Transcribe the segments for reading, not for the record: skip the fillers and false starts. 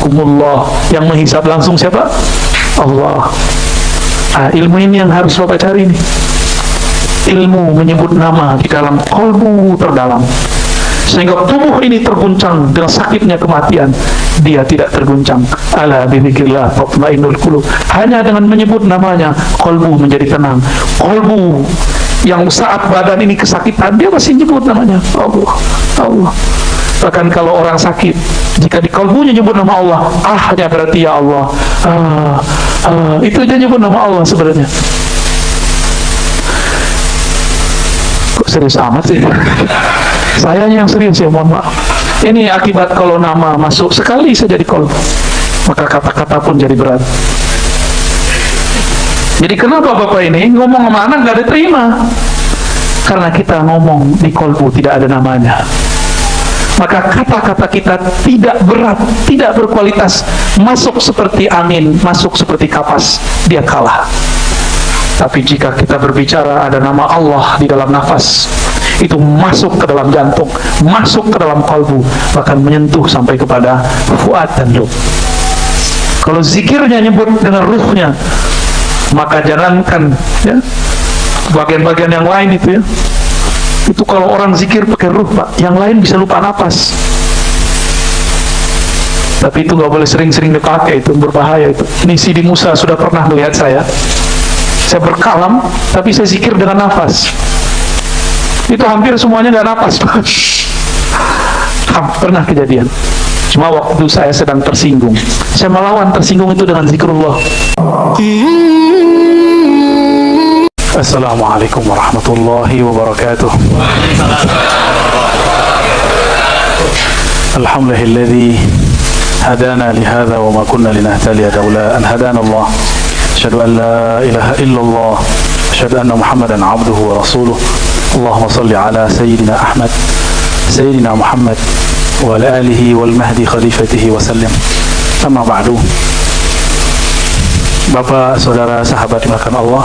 yuhasibukumullah. Yang menghisab langsung siapa? Allah. Ilmu ini yang harus Bapak cari nih. Ilmu menyebut nama di dalam kolbu terdalam, sehingga tubuh ini terguncang dengan sakitnya kematian, dia tidak terguncang. Ala bidzikrillah tatma'innul qulub. Hanya dengan menyebut namanya, kolbu menjadi tenang. Kolbu yang saat badan ini kesakitan, dia masih nyebut namanya Allah, Allah. Bahkan kalau orang sakit, jika di kalbunya nyebut nama Allah, hanya berarti ya Allah, itu aja nyebut nama Allah sebenarnya. Kok serius amat sih? Sayanya yang serius ya, mohon maaf. Ini akibat kalau nama masuk sekali saja di kalbu, maka kata-kata pun jadi berat. Jadi kenapa Bapak ini ngomong sama anak gak diterima? Karena kita ngomong di kalbu tidak ada namanya. Maka kata-kata kita tidak berat, tidak berkualitas, masuk seperti angin, masuk seperti kapas, dia kalah. Tapi jika kita berbicara ada nama Allah di dalam nafas, itu masuk ke dalam jantung, masuk ke dalam kalbu, bahkan menyentuh sampai kepada fuad dan ruh. Kalau zikirnya nyebut dengan ruhnya, maka jangankan ya bagian-bagian yang lain itu ya. Itu kalau orang zikir pakai ruh Pak, yang lain bisa lupa napas. Tapi itu nggak boleh sering-sering dipakai, itu berbahaya itu. Ini Sidi Musa sudah pernah melihat saya berkalam, tapi saya zikir dengan nafas. Itu hampir semuanya nggak nafas Pak. Pernah kejadian. Cuma waktu saya sedang tersinggung, saya melawan tersinggung itu dengan zikrullah. Assalamualaikum warahmatullahi wabarakatuh. Alhamdulillahilladzi hadana lihadza wa ma kunna linahtadiya laula an hadana Allah. Asyhadu an la ilaha illallah, asyhadu anna Muhammadan abduhu wa rasuluh. Allahumma shalli ala sayyidina Ahmad, sayyidina Muhammad wa ala alihi wal mahdi khalifatihi wa sallim. Amma ba'du. Bapak, saudara, sahabat dimakan Allah,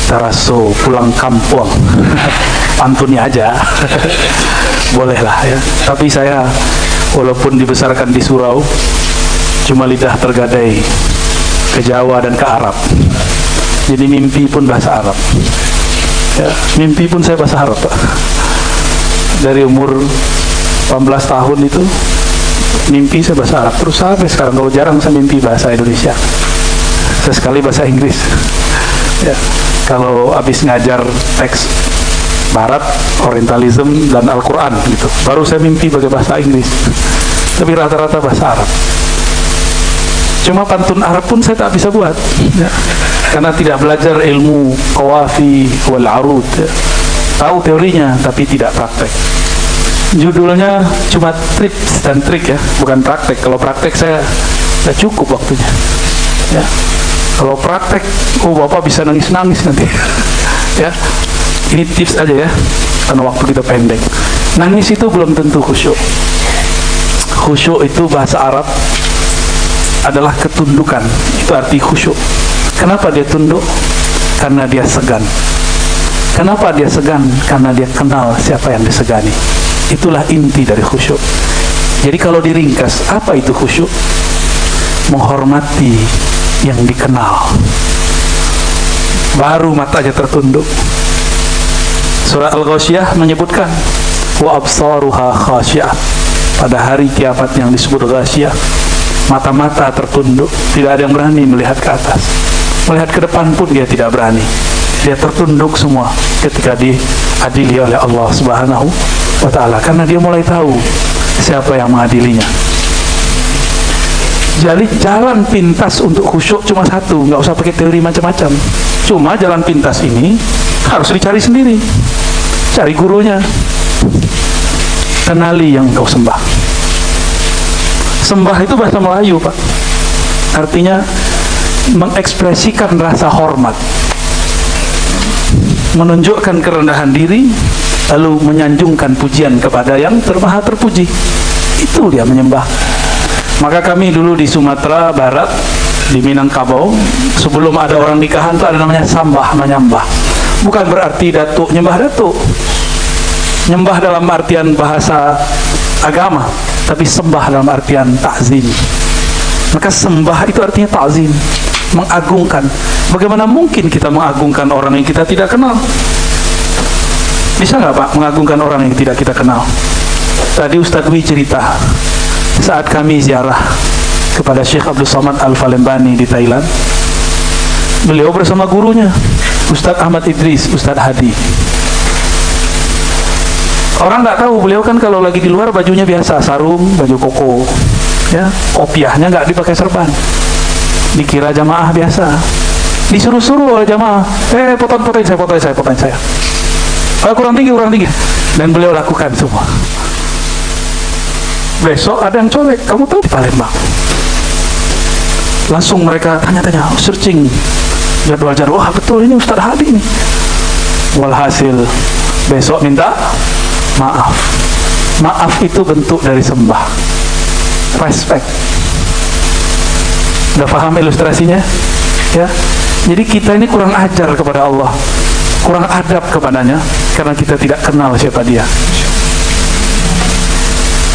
Taraso pulang kampung pantunnya aja bolehlah ya. Tapi saya walaupun dibesarkan di surau, cuma lidah tergadai ke Jawa dan ke Arab, jadi mimpi pun bahasa Arab ya. Mimpi pun saya bahasa Arab Pak. Dari umur 18 tahun itu mimpi saya bahasa Arab terus sampai sekarang. Kalau jarang saya mimpi bahasa Indonesia, sesekali bahasa Inggris ya. Kalau habis ngajar teks Barat, Orientalism dan Al-Quran gitu, baru saya mimpi pakai bahasa Inggris. Tapi rata-rata bahasa Arab. Cuma pantun Arab pun saya tak bisa buat ya. Karena tidak belajar ilmu qawafi wal arud ya. Tahu teorinya tapi tidak praktek. Judulnya cuma tips dan trik ya, bukan praktek. Kalau praktek saya cukup waktunya ya. Kalau praktek, Bapak bisa nangis-nangis nanti ya. Ini tips aja ya, karena waktu kita pendek. Nangis itu belum tentu khusyuk. Khusyuk itu bahasa Arab adalah ketundukan. Itu arti khusyuk. Kenapa dia tunduk? Karena dia segan. Kenapa dia segan? Karena dia kenal siapa yang disegani. Itulah inti dari khusyuk. Jadi kalau diringkas, apa itu khusyuk? Menghormati yang dikenal, baru matanya tertunduk. Surah Al-Ghasyiyah menyebutkan wa absaruha khasyi'ah. Pada hari kiamat yang disebut Ghasyiyah, mata-mata tertunduk, tidak ada yang berani melihat ke atas, melihat ke depan pun dia tidak berani. Dia tertunduk semua ketika diadili oleh Allah Subhanahu wa ta'ala, karena dia mulai tahu siapa yang mengadilinya. Jadi jalan pintas untuk khusyuk cuma satu, nggak usah pakai teori macam-macam. Cuma jalan pintas ini harus dicari sendiri. Cari gurunya. Kenali yang kau sembah. Sembah itu bahasa Melayu Pak. Artinya mengekspresikan rasa hormat, menunjukkan kerendahan diri, lalu menyanjungkan pujian kepada yang termaha terpuji. Itu dia menyembah. Maka kami dulu di Sumatera Barat, di Minangkabau, sebelum ada orang nikahan itu ada namanya sambah, menyembah. Bukan berarti datuk nyembah datuk. Nyembah dalam artian bahasa agama. tapi sembah dalam artian ta'zim. Maka sembah itu artinya ta'zim, mengagungkan. Bagaimana mungkin kita mengagungkan orang yang kita tidak kenal? Bisa nggak Pak mengagungkan orang yang tidak kita kenal? Tadi Ustadz Wi cerita saat kami ziarah kepada Syekh Abdul Somad Al-Falembani di Thailand. Beliau bersama gurunya Ustadz Ahmad Idris, Ustadz Hadi. Orang nggak tahu, beliau kan kalau lagi di luar bajunya biasa, sarung, baju koko, ya, kopiahnya nggak dipakai serban. Dikira jamaah biasa. Disuruh-suruh oleh jamaah, fotoin saya. Kurang tinggi. Dan beliau lakukan semua. Besok ada yang colek, kamu tahu di Palembang. Langsung mereka tanya-tanya, searching jadwal. Wah betul ini Ustadz Hadi nih. Walhasil besok minta maaf. Maaf itu bentuk dari sembah, respect. Udah paham ilustrasinya? Ya. Jadi kita ini kurang ajar kepada Allah, kurang adab kepadanya, karena kita tidak kenal siapa dia.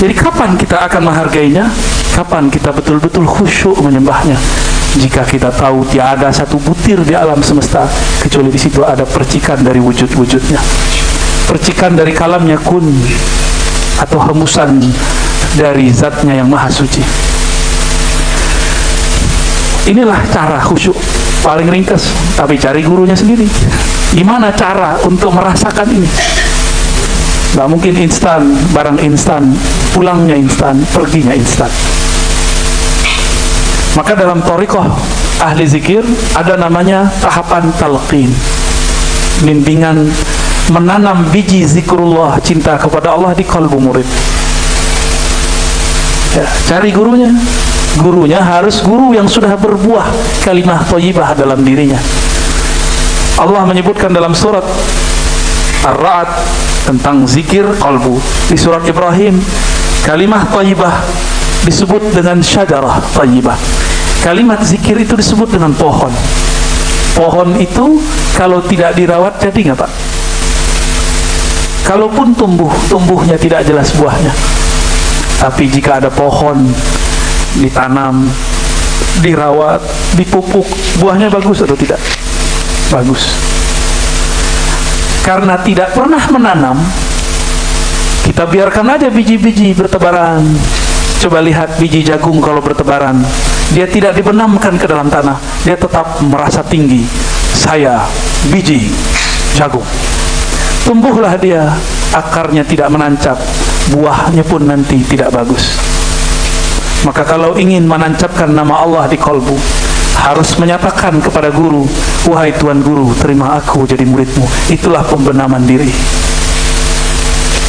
Jadi kapan kita akan menghargainya? Kapan kita betul-betul khusyuk menyembahnya? Jika kita tahu tiada satu butir di alam semesta kecuali di situ ada percikan dari wujud-wujudnya, percikan dari kalamnya kun, atau hembusan dari zatnya yang maha suci. Inilah cara khusyuk paling ringkas, tapi cari gurunya sendiri. Gimana cara untuk merasakan ini? Gak mungkin instan, barang instan, pulangnya instan, perginya instan. Maka dalam thariqah ahli zikir ada namanya tahapan talqin, bimbingan menanam biji zikrullah, cinta kepada Allah di kalbu murid. Ya, cari gurunya. Gurunya harus guru yang sudah berbuah kalimah thayyibah dalam dirinya. Allah menyebutkan dalam surat Ar-Ra'd tentang zikir kalbu. Di surat Ibrahim, kalimah thayyibah disebut dengan syajarah thayyibah. Kalimat zikir itu disebut dengan pohon. Pohon itu kalau tidak dirawat jadi nggak Pak? Kalaupun tumbuhnya tidak jelas buahnya. Tapi jika ada pohon ditanam, dirawat, dipupuk, buahnya bagus atau tidak? Bagus. Karena tidak pernah menanam, kita biarkan aja biji-biji bertebaran. Coba lihat biji jagung kalau bertebaran, dia tidak dibenamkan ke dalam tanah, dia tetap merasa tinggi. Saya biji jagung. Tumbuhlah dia, akarnya tidak menancap, buahnya pun nanti tidak bagus. Maka kalau ingin menancapkan nama Allah di kalbu, harus menyatakan kepada guru, wahai Tuan Guru, terima aku jadi muridmu. Itulah pembenaman diri.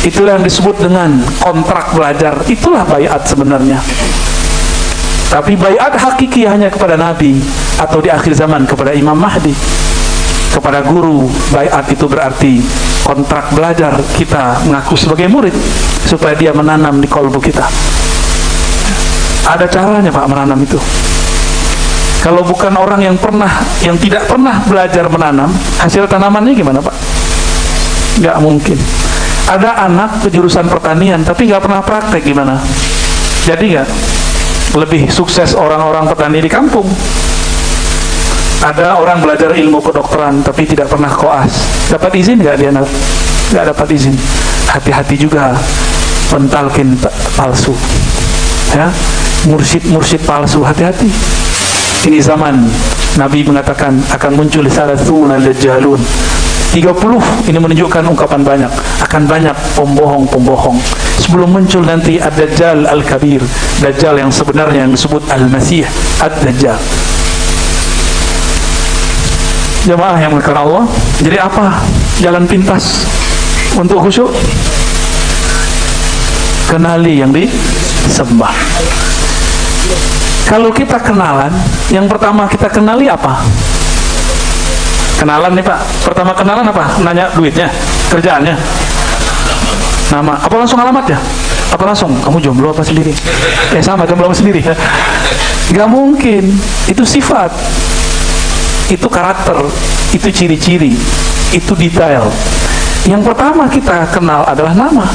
Itulah yang disebut dengan kontrak belajar. Itulah baiat sebenarnya. Tapi baiat hakiki hanya kepada Nabi, atau di akhir zaman kepada Imam Mahdi. Kepada guru, baiat itu berarti kontrak belajar, kita mengaku sebagai murid supaya dia menanam di kalbu kita. Ada caranya Pak menanam itu. Kalau bukan orang yang tidak pernah belajar menanam, hasil tanamannya gimana Pak? Nggak mungkin. Ada anak kejurusan pertanian tapi nggak pernah praktek, gimana? Jadi nggak? Lebih sukses orang-orang petani di kampung. Ada orang belajar ilmu kedokteran tapi tidak pernah koas. Dapat izin nggak dia? Nggak dapat izin. Hati-hati juga pentalkin palsu. Ya, mursyid palsu, hati-hati. Ini zaman Nabi mengatakan akan muncul salatuna dajjalun. 30 ini menunjukkan ungkapan banyak, akan banyak pembohong-pembohong. Sebelum muncul nanti ad-dajjal al-kabir, dajjal yang sebenarnya yang disebut al-masih ad-dajjal. Jamaah yang mengasihi Allah, jadi apa jalan pintas untuk khusyuk? Kenali yang disembah. Kalau kita kenalan, yang pertama kita kenali apa? Kenalan nih Pak, pertama kenalan apa? Nanya duitnya, kerjaannya, nama, apa langsung alamatnya? Apa langsung? Kamu jomblo apa sendiri? Sama, jomblo apa sendiri? Gak mungkin, itu sifat, itu karakter, itu ciri-ciri, itu detail. Yang pertama kita kenal adalah nama.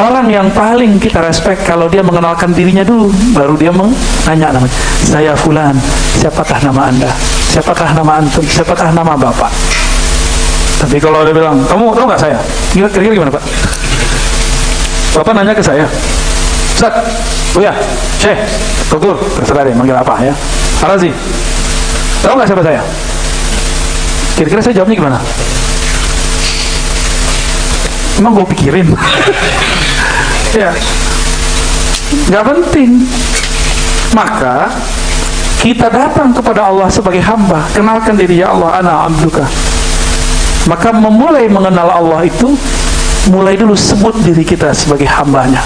Orang yang paling kita respect kalau dia mengenalkan dirinya dulu, baru dia menanya namanya. Saya fulan, siapakah nama Anda? Siapakah nama antum? Siapakah nama Bapak? Tapi kalau dia bilang, kamu tahu nggak saya? Kira-kira gimana Pak? Bapak nanya ke saya, Ustaz, Buya, Syekh, Dokter, terserah deh manggil apa ya. Arazi, tahu nggak siapa saya? Kira-kira saya jawabnya gimana? Emang gue pikirin? Ya, nggak penting. Maka kita datang kepada Allah sebagai hamba, kenalkan diri, ya Allah, ana abduka. Maka memulai mengenal Allah itu, mulai dulu sebut diri kita sebagai hambanya.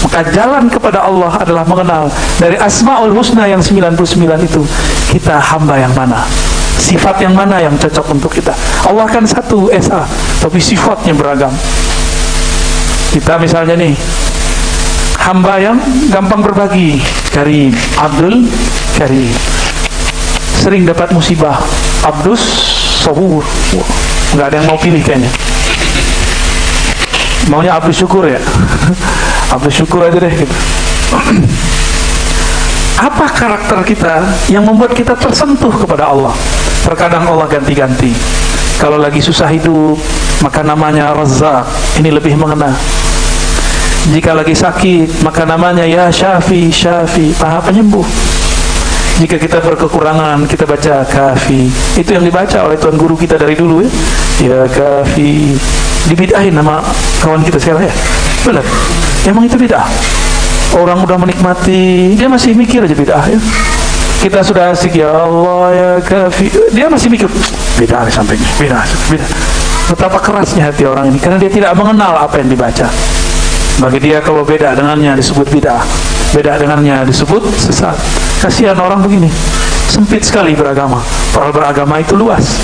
Maka jalan kepada Allah adalah mengenal dari Asmaul Husna yang 99 itu, kita hamba yang mana, sifat yang mana yang cocok untuk kita. Allah kan satu, Esa, tapi sifatnya beragam. Kita misalnya nih, hamba yang gampang berbagi, Karim, Abdul Karim. Sering dapat musibah, Abdus Sabur. Nggak ada yang mau pilih kayaknya. Maunya Abdul Syukur ya. Abdul Syukur aja deh gitu. Apa karakter kita yang membuat kita tersentuh kepada Allah? Terkadang Allah ganti-ganti. Kalau lagi susah hidup, maka namanya Razzaq, ini lebih mengena. Jika lagi sakit, maka namanya Ya Syafi, Syafi, Maha Penyembuh. Jika kita berkekurangan, kita baca Kafi. Itu yang dibaca oleh tuan guru kita dari dulu ya. Ya Kafi. Dibidahin nama kawan kita sekarang ya. Benar. Emang itu bidah. Orang udah menikmati, dia masih mikir aja bidah ya. Kita sudah asik, ya Allah ya Kafi, dia masih mikir bidah di sampingnya, bidah. Betapa kerasnya hati orang ini, karena dia tidak mengenal apa yang dibaca. Bagi dia kalau beda dengannya disebut bidah, beda dengannya disebut sesat. Kasihan orang begini, sempit sekali beragama. Padahal beragama itu luas.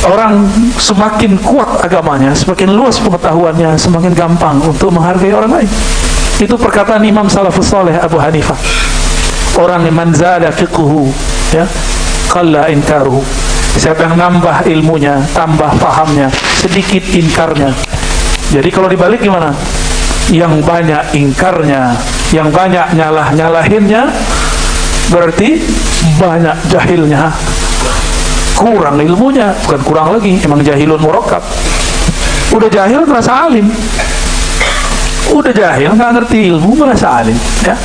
Orang semakin kuat agamanya, semakin luas pengetahuannya, semakin gampang untuk menghargai orang lain. Itu perkataan Imam Salafus Saleh Abu Hanifah. Orang yang manzada fiqhu, ya, qalla inkaruhu. Siapa yang nambah ilmunya, tambah fahamnya, sedikit inkarnya. Jadi kalau dibalik gimana? Yang banyak ingkarnya, yang banyak nyalah-nyalahinnya, berarti banyak jahilnya. Kurang ilmunya, bukan kurang lagi, emang jahilun murakkab. Udah jahil merasa alim, udah jahil nggak ngerti ilmu merasa alim ya.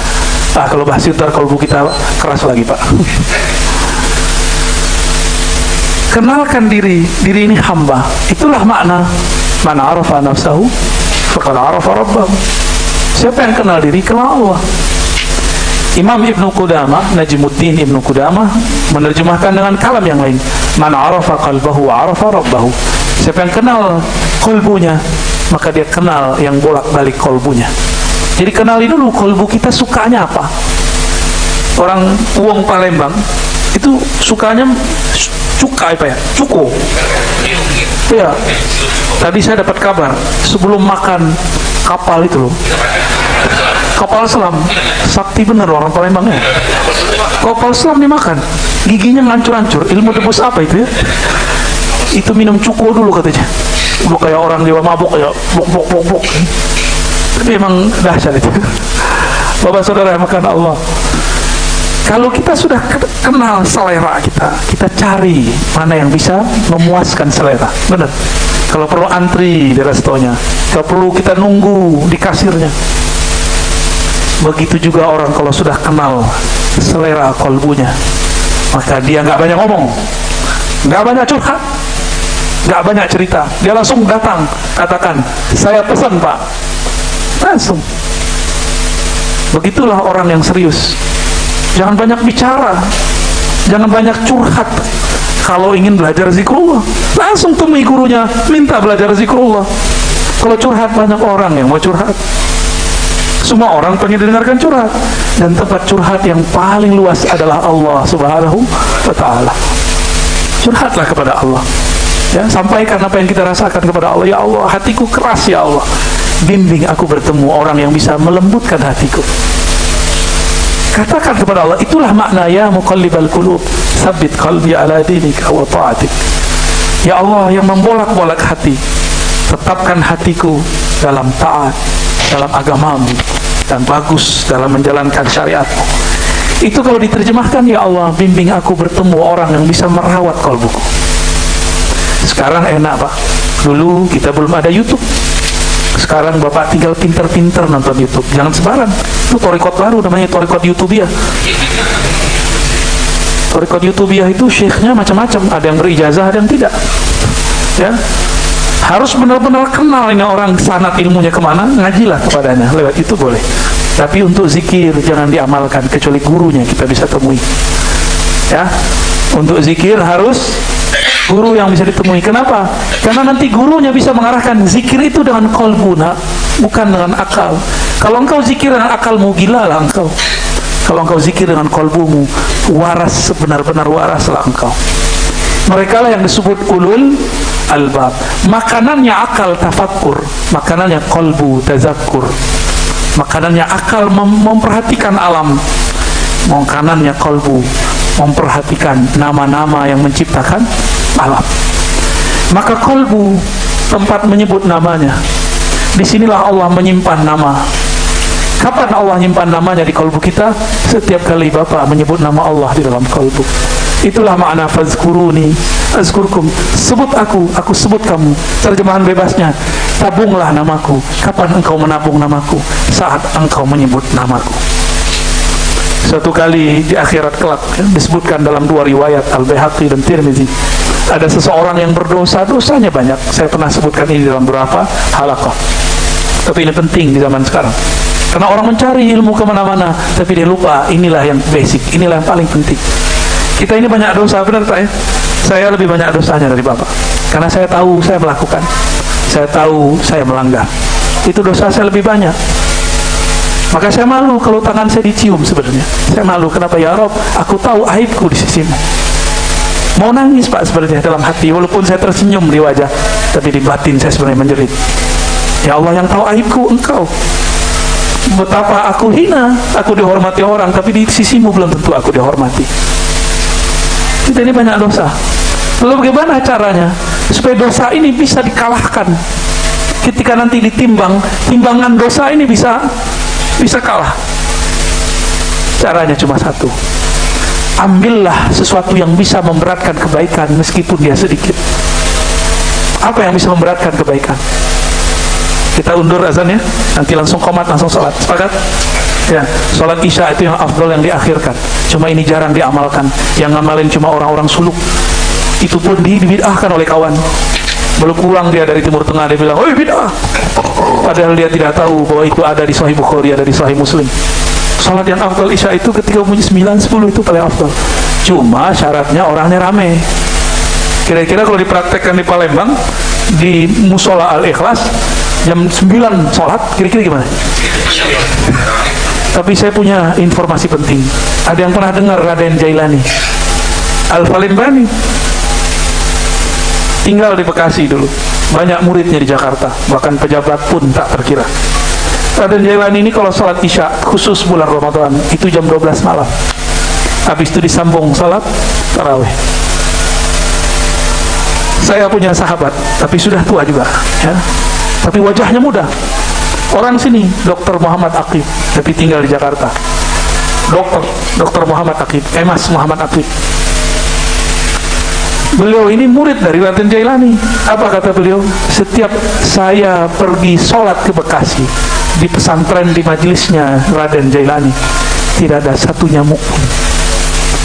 Kalau bahas ntar kalbu kita keras lagi Pak. Kenalkan diri ini hamba. Itulah makna man arafa nafsahu faqad arafa rabbahu. Siapa yang kenal diri, kenal Allah. Imam Ibnu Qudamah, Najmuddin Ibnu Qudamah menerjemahkan dengan kalam yang lain. Man arafa qalbahu wa arafa rabbahu. Siapa yang kenal kolbunya, maka dia kenal yang bolak-balik kolbunya. Jadi kenali dulu kolbu kita sukanya apa. Orang Uang Palembang itu sukanya cuka apa ya? Cuko. Ya. Tadi saya dapat kabar sebelum makan kapal itu loh. Kapal selam, sakti bener orang Palembangnya. Kapal selam dimakan, giginya ngancur-ancur. Ilmu debus apa itu ya? Itu minum cuko dulu katanya. Udah kayak orang dewa mabuk kayak bok. Tapi emang dahsyat itu. Bapak saudara yang makan Allah. Kalau kita sudah kenal selera kita cari mana yang bisa memuaskan selera. Benar. Kalau perlu antri di restonya, kalau perlu kita nunggu di kasirnya. Begitu juga orang kalau sudah kenal selera kolbunya, maka dia nggak banyak ngomong, nggak banyak curhat, nggak banyak cerita. Dia langsung datang, katakan, saya pesan Pak, langsung. Begitulah orang yang serius. Jangan banyak bicara, jangan banyak curhat. Kalau ingin belajar zikrullah, langsung temui gurunya, minta belajar zikrullah. Kalau curhat, banyak orang yang mau curhat. Semua orang pengen dengarkan curhat, dan tempat curhat yang paling luas adalah Allah Subhanahu wa Ta'ala. Curhatlah kepada Allah ya, sampaikan apa yang kita rasakan kepada Allah. Ya Allah, hatiku keras ya Allah, bimbing aku bertemu orang yang bisa melembutkan hatiku. Katakan kepada Allah. Itulah makna ya muqallibal qulub tsabbit qalbi ala dinika wa ta'atik. Ya Allah yang membolak-bolak hati, tetapkan hatiku dalam taat dalam agamamu dan bagus dalam menjalankan syariatmu. Itu kalau diterjemahkan, ya Allah bimbing aku bertemu orang yang bisa merawat kalbuku. Sekarang enak Pak, dulu kita belum ada YouTube. Sekarang Bapak tinggal pinter-pinter nonton YouTube. Jangan sebarang, itu torikot baru namanya torikot YouTubiah. Torikot YouTubiah itu syekhnya macam-macam, ada yang berijazah, ada yang tidak. Ya, harus benar-benar kenal ini orang sanad ilmunya kemana, ngajilah kepadanya, lewat itu boleh. Tapi untuk zikir jangan diamalkan kecuali gurunya kita bisa temui. Ya, untuk zikir harus guru yang bisa ditemui. Kenapa? Karena nanti gurunya bisa mengarahkan zikir itu dengan kolbu, bukan dengan akal. Kalau engkau zikir dengan akalmu, gila lah engkau. Kalau engkau zikir dengan kolbumu, waras, sebenar-benar waraslah engkau. Mereka lah yang disebut ulul albab. Makanannya akal tafakkur, makanannya kolbu tazakkur. Makanannya akal memperhatikan alam, makanannya kolbu memperhatikan nama-nama yang menciptakan alam. Maka kolbu tempat menyebut namanya. Disinilah Allah menyimpan nama. Kapan Allah menyimpan namanya di kolbu kita? Setiap kali Bapak menyebut nama Allah di dalam kolbu. Itulah makna fazkuruni azkurkum. Sebut aku sebut kamu. Terjemahan bebasnya, tabunglah namaku. Kapan engkau menabung namaku? Saat engkau menyebut namaku. Suatu kali di akhirat kelak, disebutkan dalam dua riwayat Al-Baihaqi dan Tirmizi, ada seseorang yang berdosa, dosanya banyak. Saya pernah sebutkan ini dalam beberapa halaqah. Tapi ini penting di zaman sekarang, karena orang mencari ilmu kemana-mana, tapi dia lupa inilah yang basic, inilah yang paling penting. Kita ini banyak dosa, benar tak ya? Saya lebih banyak dosanya dari Bapak, karena saya tahu saya melakukan, saya tahu saya melanggar. Itu dosa saya lebih banyak. Maka saya malu kalau tangan saya dicium sebenarnya. Saya malu, kenapa ya Rob? Aku tahu aibku di sisimu. Mau nangis Pak sebenarnya dalam hati, walaupun saya tersenyum di wajah, tapi di batin saya sebenarnya menjerit. Ya Allah yang tahu aibku Engkau. Betapa aku hina, aku dihormati orang, tapi di sisimu belum tentu aku dihormati. Kita ini banyak dosa. Lalu bagaimana caranya supaya dosa ini bisa dikalahkan? Ketika nanti ditimbang, timbangan dosa ini bisa kalah. Caranya cuma satu. Ambillah sesuatu yang bisa memberatkan kebaikan meskipun dia sedikit. Apa yang bisa memberatkan kebaikan? Kita undur azannya, nanti langsung qomat, langsung sholat. Sepakat? Ya, sholat isya itu yang afdal, yang diakhirkan. Cuma ini jarang diamalkan. Yang ngamalin cuma orang-orang suluk. Itu pun dibid'ahkan oleh kawan. Belum pulang dia dari Timur Tengah, dia bilang, "Oh bid'ah." Padahal dia tidak tahu bahwa itu ada di Sahih Bukhari, ada di Sahih Muslim. Sholat yang afdal isya itu ketika bunyi 9-10 itu paling afdal. Cuma syaratnya orangnya rame. Kira-kira kalau dipraktekkan di Palembang, di Musola Al-Ikhlas, jam 9 sholat, kira-kira gimana? Tapi saya punya informasi penting. Ada yang pernah dengar Raden Jailani Al-Falimbani? Tinggal di Bekasi dulu, banyak muridnya di Jakarta, bahkan pejabat pun tak terkira. Raden Jailani ini kalau sholat isya khusus bulan Ramadan itu jam 12 malam. Habis itu disambung sholat tarawih. Saya punya sahabat, tapi sudah tua juga, ya. Tapi wajahnya muda. Orang sini, Dr. Muhammad Aqib, tapi tinggal di Jakarta. Dr. Muhammad Aqib, Mas Muhammad Aqib. Beliau ini murid dari Raden Jailani. Apa kata beliau? Setiap saya pergi sholat ke Bekasi, di pesantren, di majelisnya Raden Jailani, tidak ada satu nyamuk pun.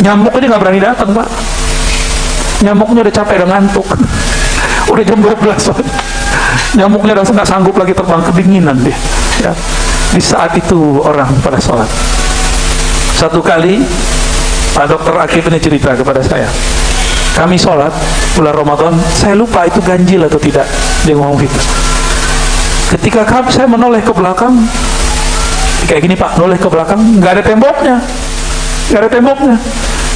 Nyamuk aja nggak berani datang Pak. Nyamuknya udah capek, udah ngantuk. Udah jam 12 Pak. Nyamuknya udah nggak sanggup lagi terbang, kedinginan dia. Ya. Di saat itu orang pada sholat. Satu kali Pak Dr. Aqib ini cerita kepada saya, kami sholat bulan Ramadan, saya lupa itu ganjil atau tidak, dia ngomong gitu. Ketika saya menoleh ke belakang, kayak gini Pak, noleh ke belakang, nggak ada temboknya, nggak ada temboknya.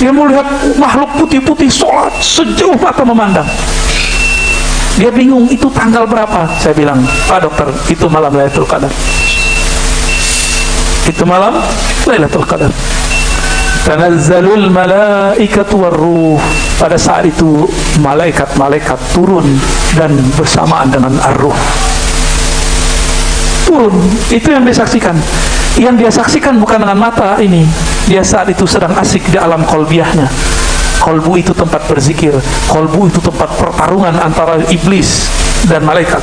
Dia melihat makhluk putih-putih sholat sejauh mata memandang. Dia bingung, itu tanggal berapa? Saya bilang, Pak Dokter, itu malam Lailatul Qadar. Itu malam Lailatul Qadar. Tanazzalul malaikatu warruh. Pada saat itu malaikat-malaikat turun dan bersamaan dengan ar-ruh. turun. Itu yang dia saksikan. Yang dia saksikan bukan dengan mata ini. Dia saat itu sedang asik di alam kolbiahnya. Kolbu itu tempat berzikir. Kolbu itu tempat pertarungan antara iblis dan malaikat.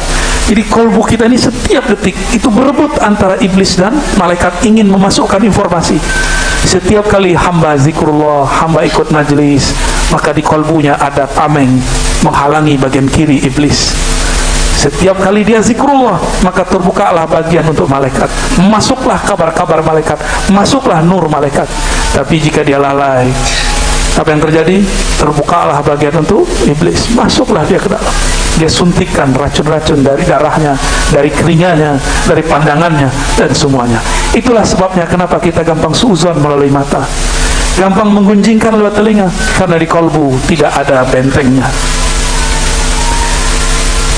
Jadi kolbu kita ini setiap detik itu berebut antara iblis dan malaikat, ingin memasukkan informasi. Setiap kali hamba zikrullah, hamba ikut majlis, maka di kolbunya ada tameng menghalangi bagian kiri iblis. Setiap kali dia zikrullah, maka terbukalah bagian untuk malaikat. Masuklah kabar-kabar malaikat, masuklah nur malaikat. Tapi jika dia lalai, apa yang terjadi? Terbukalah bagian untuk iblis. Masuklah dia ke dalam. Dia suntikkan racun-racun dari darahnya, dari keringatnya, dari pandangannya, dan semuanya. Itulah sebabnya kenapa kita gampang suuzon melalui mata, gampang menggunjingkan lewat telinga, karena di kolbu tidak ada bentengnya.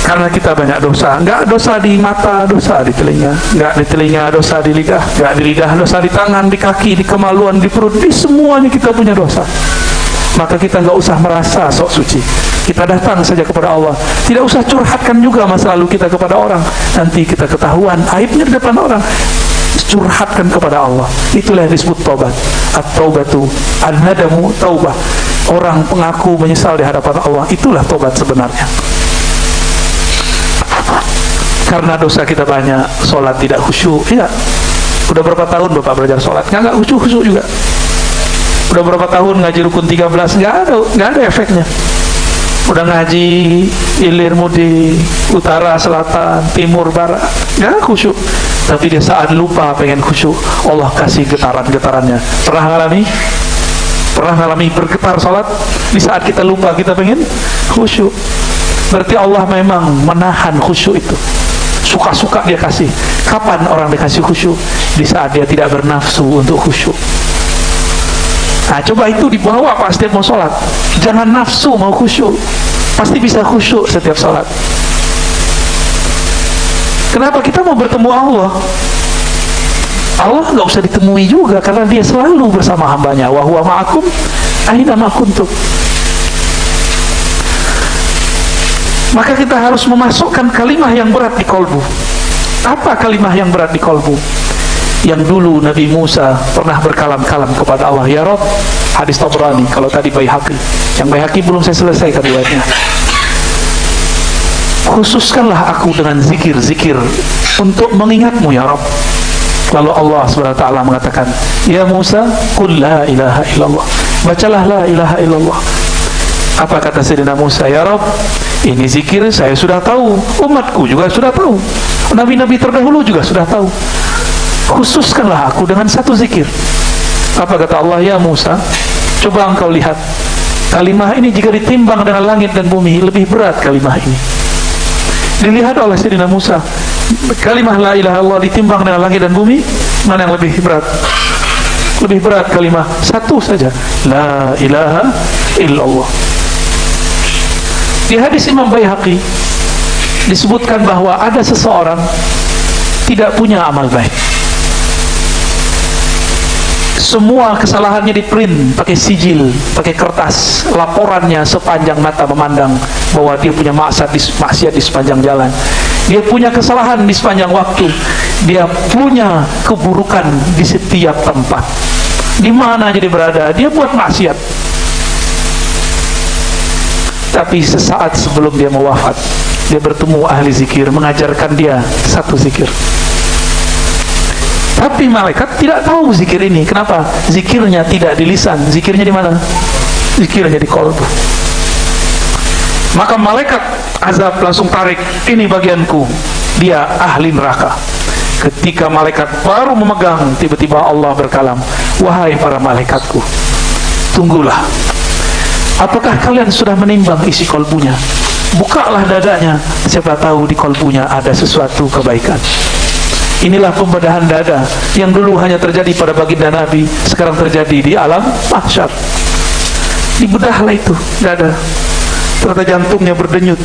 Karena kita banyak dosa. Enggak dosa di mata, dosa di telinga. Enggak di telinga, dosa di lidah. Enggak di lidah, dosa di tangan, di kaki, di kemaluan, di perut. Di semuanya kita punya dosa. Maka kita enggak usah merasa sok suci. Kita datang saja kepada Allah. Tidak usah curhatkan juga masa lalu kita kepada orang. Nanti kita ketahuan aibnya di depan orang. Curhatkan kepada Allah. Itulah yang disebut taubat. At-taubatu an-nadamu taubah. Orang pengaku menyesal di hadapan Allah. Itulah taubat sebenarnya. Karena dosa kita banyak, sholat tidak khusyuk. Ya, udah berapa tahun Bapak belajar sholat? Nggak khusyuk juga. Udah berapa tahun ngaji rukun 13? Nggak ada efeknya. Udah ngaji ilmu di utara, selatan, timur, barat, nggak khusyuk. Tapi dia saat lupa pengen khusyuk, Allah kasih getaran-getarannya. Pernah ngalami bergetar sholat? Di saat kita lupa kita pengen khusyuk. Berarti Allah memang menahan khusyuk itu. Suka-suka dia kasih. Kapan orang dikasih khusyuk? Di saat dia tidak bernafsu untuk khusyuk. Nah, coba itu dibawa pas setiap mau sholat. Jangan nafsu mau khusyuk. Pasti bisa khusyuk setiap sholat. Kenapa kita mau bertemu Allah? Allah nggak usah ditemui juga, karena dia selalu bersama hambanya. Wa huwa ma'akum aina ma kuntum. Maka kita harus memasukkan kalimah yang berat di kolbu. Apa kalimah yang berat di kolbu? Yang dulu Nabi Musa pernah berkalam-kalam kepada Allah, ya Rabb, hadis Tabrani. Kalau tadi Baihaqi, yang Baihaqi belum saya selesaikan riwayatnya. Khususkanlah aku dengan zikir-zikir untuk mengingatmu ya Rabb. Lalu Allah SWT mengatakan, ya Musa, qul la ilaha illallah. Bacalah la ilaha illallah. Apa kata Sayyidina Musa? Ya Rabb, ini zikir saya sudah tahu, umatku juga sudah tahu, nabi-nabi terdahulu juga sudah tahu. Khususkanlah aku dengan satu zikir. Apa kata Allah? Ya Musa, coba engkau lihat, kalimah ini jika ditimbang dengan langit dan bumi, lebih berat kalimah ini. Dilihat oleh Sayyidina Musa, kalimah la ilaha illallah ditimbang dengan langit dan bumi, mana yang lebih berat? Lebih berat kalimah satu saja, la ilaha illallah. Di hadis Imam Baihaqi disebutkan bahwa ada seseorang tidak punya amal baik. Semua kesalahannya di print pakai sijil, pakai kertas, laporannya sepanjang mata memandang bahwa dia punya maksiat di sepanjang jalan. Dia punya kesalahan di sepanjang waktu. Dia punya keburukan di setiap tempat. Di mana jadi berada, dia buat maksiat. Tapi sesaat sebelum dia mau wafat, dia bertemu ahli zikir, mengajarkan dia satu zikir. Tapi malaikat tidak tahu zikir ini. Kenapa? Zikirnya tidak di lisan. Zikirnya di mana? Zikirnya di kolbu. Maka malaikat azab langsung tarik, ini bagianku, dia ahli neraka. Ketika malaikat baru memegang, tiba-tiba Allah berkalam, wahai para malaikatku, tunggulah. Apakah kalian sudah menimbang isi kolbunya? Bukalah dadanya, siapa tahu di kolbunya ada sesuatu kebaikan. Inilah pembedahan dada yang dulu hanya terjadi pada baginda Nabi, sekarang terjadi di alam mahsyar. Dibedahlah itu dada. Ternyata jantungnya berdenyut.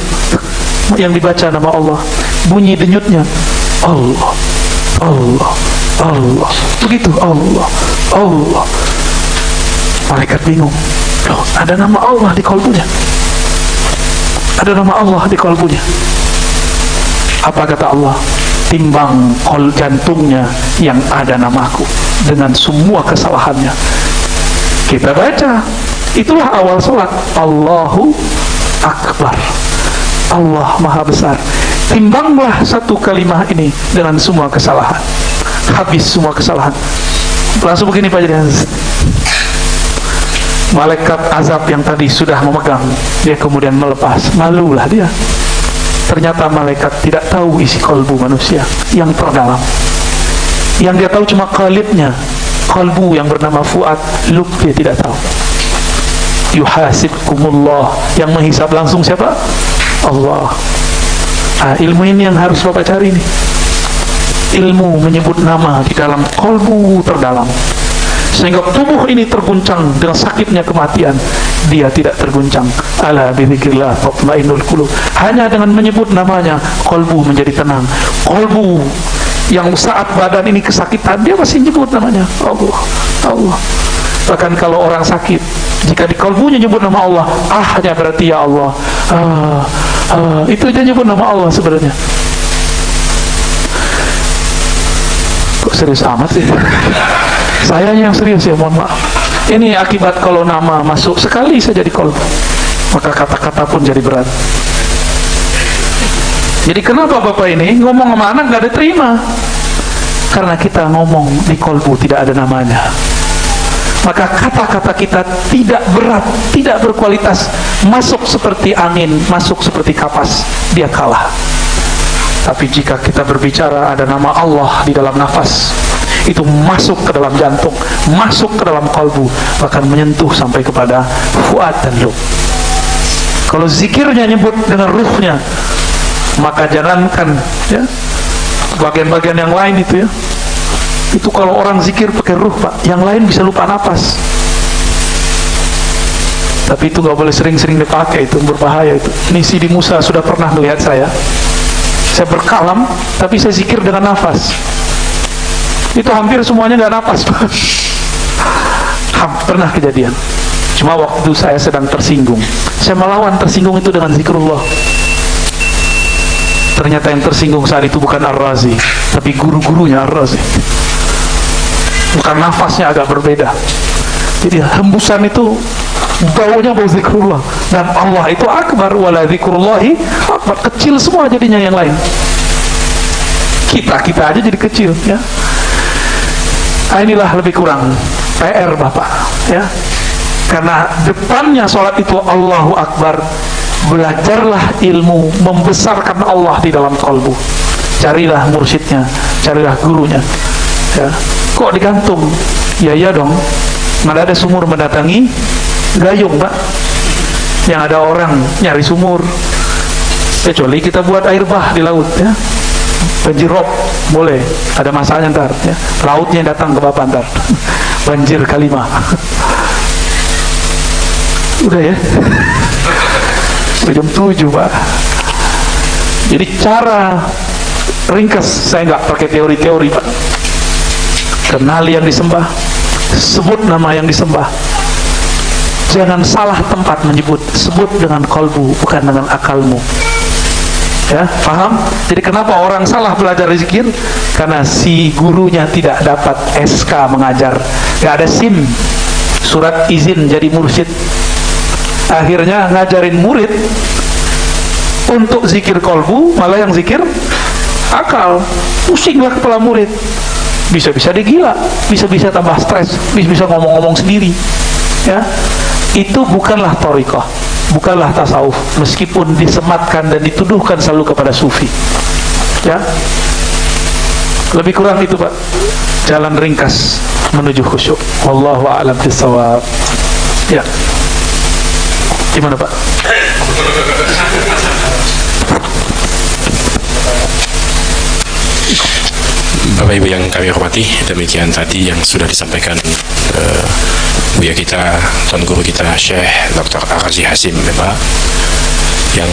Yang dibaca nama Allah, bunyi denyutnya Allah, Allah, Allah. Begitu Allah, Allah. Malaikat bingung. Loh, ada nama Allah di kolbunya. Ada nama Allah di kolbunya. Apa kata Allah? timbang jantungnya yang ada namaku dengan semua kesalahannya. Kita baca, itulah awal sholat, Allahu Akbar, Allah Maha Besar. Timbanglah satu kalimah ini dengan semua kesalahan, habis semua kesalahan. Langsung begini Pak Jadian, malaikat azab yang tadi sudah memegang, dia kemudian melepas, malulah dia. Ternyata malaikat tidak tahu isi kalbu manusia yang terdalam. Yang dia tahu cuma qalibnya, kalbu yang bernama Fuad, lub dia tidak tahu. Yuhasibkumullah, yang menghisab langsung siapa? Allah. Ilmu ini yang harus Bapak cari nih. Ilmu menyebut nama di dalam kalbu terdalam, sehingga tubuh ini terguncang dengan sakitnya kematian, dia tidak terguncang. Ala bidzikrillah tatma'innul qulub. Hanya dengan menyebut namanya, kalbu menjadi tenang. Kalbu yang saat badan ini kesakitan, dia masih menyebut namanya Allah, Allah. Bahkan kalau orang sakit, jika di kalbunya nyebut nama Allah, hanya berarti ya Allah, itu dia nyebut nama Allah sebenarnya. Kok serius amat sih? Saya yang serius ya, mohon maaf. Ini akibat kalau nama masuk sekali saja di kalbu, maka kata-kata pun jadi berat. Jadi kenapa Bapak ini ngomong sama anak gak diterima? Karena kita ngomong di kalbu tidak ada namanya. Maka kata-kata kita tidak berat, tidak berkualitas, masuk seperti angin, masuk seperti kapas, dia kalah. Tapi jika kita berbicara ada nama Allah di dalam nafas, itu masuk ke dalam jantung, masuk ke dalam kalbu, bahkan menyentuh sampai kepada fuad dan lub. Kalau zikirnya nyebut dengan ruhnya, maka jangankan ya bagian-bagian yang lain itu ya. Itu kalau orang zikir pakai ruh Pak, yang lain bisa lupa napas. Tapi itu nggak boleh sering-sering dipakai, itu berbahaya itu. Ini Sidi Musa sudah pernah melihat saya berkalam, tapi saya zikir dengan nafas. Itu hampir semuanya nggak napas Pak. Pernah kejadian. Cuma waktu saya sedang tersinggung, saya melawan tersinggung itu dengan zikrullah. Ternyata yang tersinggung saat itu bukan Ar-Razi, tapi guru-gurunya Ar-Razi. Bukan nafasnya agak berbeda. Jadi hembusan itu baunya bau zikrullah, dan Allah itu akbar, wala zikrullahi akbar. Kecil semua jadinya yang lain. Kita aja jadi kecil ya. Inilah lebih kurang PR Bapak ya. Karena depannya sholat itu Allahu Akbar. Belajarlah ilmu, membesarkan Allah di dalam kalbu. Carilah mursyidnya, carilah gurunya ya. Kok digantung? Ya dong, mana ada sumur mendatangi gayung Pak. Yang ada orang nyari sumur, kecuali kita buat air bah di laut ya, banjir rob boleh, ada masanya ntar ya, lautnya datang ke Bapak ntar banjir kalimah. Udah ya, jam 7 Pak. Jadi cara ringkas, saya nggak pakai teori-teori Pak. Kenali yang disembah, sebut nama yang disembah, jangan salah tempat menyebut, sebut dengan kalbu, bukan dengan akalmu ya, paham? Jadi kenapa orang salah belajar zikir? Karena si gurunya tidak dapat SK mengajar, gak ada SIM, surat izin jadi mursyid. Akhirnya ngajarin murid untuk zikir kalbu, malah yang zikir akal. Pusinglah kepala murid, bisa-bisa dia gila, bisa-bisa tambah stres, bisa-bisa ngomong-ngomong sendiri ya. Itu bukanlah thariqah, bukanlah tasawuf, meskipun disematkan dan dituduhkan selalu kepada sufi ya. Lebih kurang itu Pak, jalan ringkas menuju khusyuk. Wallahu a'lam bishawab ya. Gimana Pak? Bapak Ibu yang kami hormati, demikian tadi yang sudah disampaikan Buya kita, Tuan Guru kita Syekh Dr. Ar-Razi Hasim Bapak, yang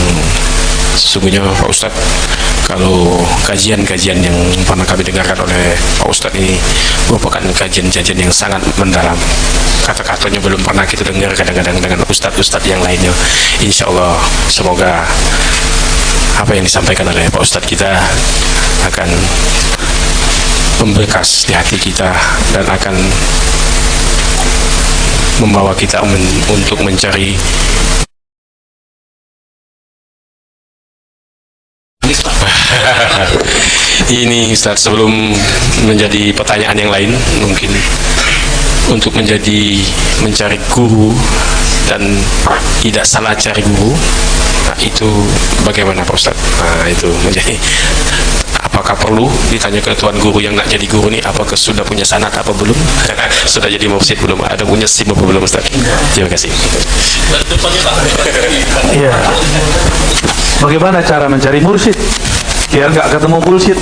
sesungguhnya Pak Ustadz, kalau kajian-kajian yang pernah kami dengarkan oleh Pak Ustadz ini merupakan kajian-kajian yang sangat mendalam. Kata-katanya belum pernah kita dengar kadang-kadang dengan Ustadz-Ustadz yang lainnya. Insya Allah semoga apa yang disampaikan oleh Pak Ustadz kita akan membekas di hati kita dan akan membawa kita untuk mencari ini Ustadz, sebelum menjadi pertanyaan yang lain, mungkin untuk mencari guru dan tidak salah cari guru, nah itu bagaimana Pak Ustadz? Nah itu menjadi, apakah perlu ditanya ke tuan guru yang nak jadi guru ini, apakah sudah punya sanad apa belum? Sudah jadi mursyid belum? Ada punya SIM apa belum Ustadz? Terima kasih. Iya. Bagaimana cara mencari mursyid biar nggak ketemu bullshit?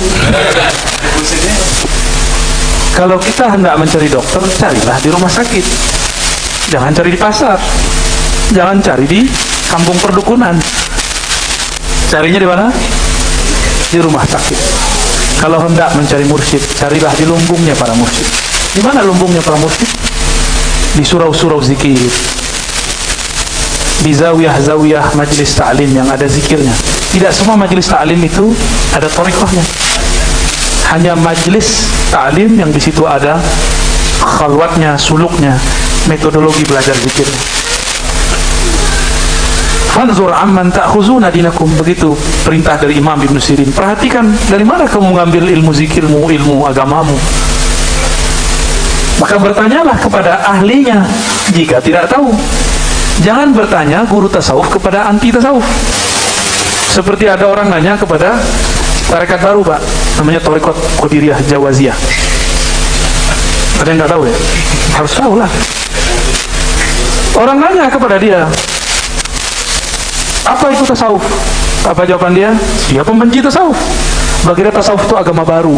Kalau kita hendak mencari dokter, carilah di rumah sakit, jangan cari di pasar, jangan cari di kampung perdukunan. Carinya di mana? Di rumah sakit. Kalau hendak mencari mursyid, carilah di lumbungnya para mursyid. Di mana lumbungnya para mursyid? Di surau-surau zikir, di zawiyah-zawiyah majelis ta'lim yang ada zikirnya. Tidak semua majelis ta'lim itu ada thariqahnya. Hanya majelis ta'lim yang di situ ada khalwatnya, suluknya, metodologi belajar zikirnya. Fanzur amman ta'khuzuna dinakum, begitu perintah dari Imam Ibn Sirin. Perhatikan dari mana kamu mengambil ilmu zikirmu, ilmu agamamu. Maka bertanyalah kepada ahlinya jika tidak tahu. Jangan bertanya guru tasawuf kepada anti tasawuf. Seperti ada orang nanya kepada tarekat baru Pak, namanya Tarekat Qadiriyah Jawaziyah. Ada yang nggak tahu ya? Harus tahu lah. Orang nanya kepada dia, apa itu tasawuf? Apa jawaban dia? Dia pembenci tasawuf. Bagi dia tasawuf itu agama baru.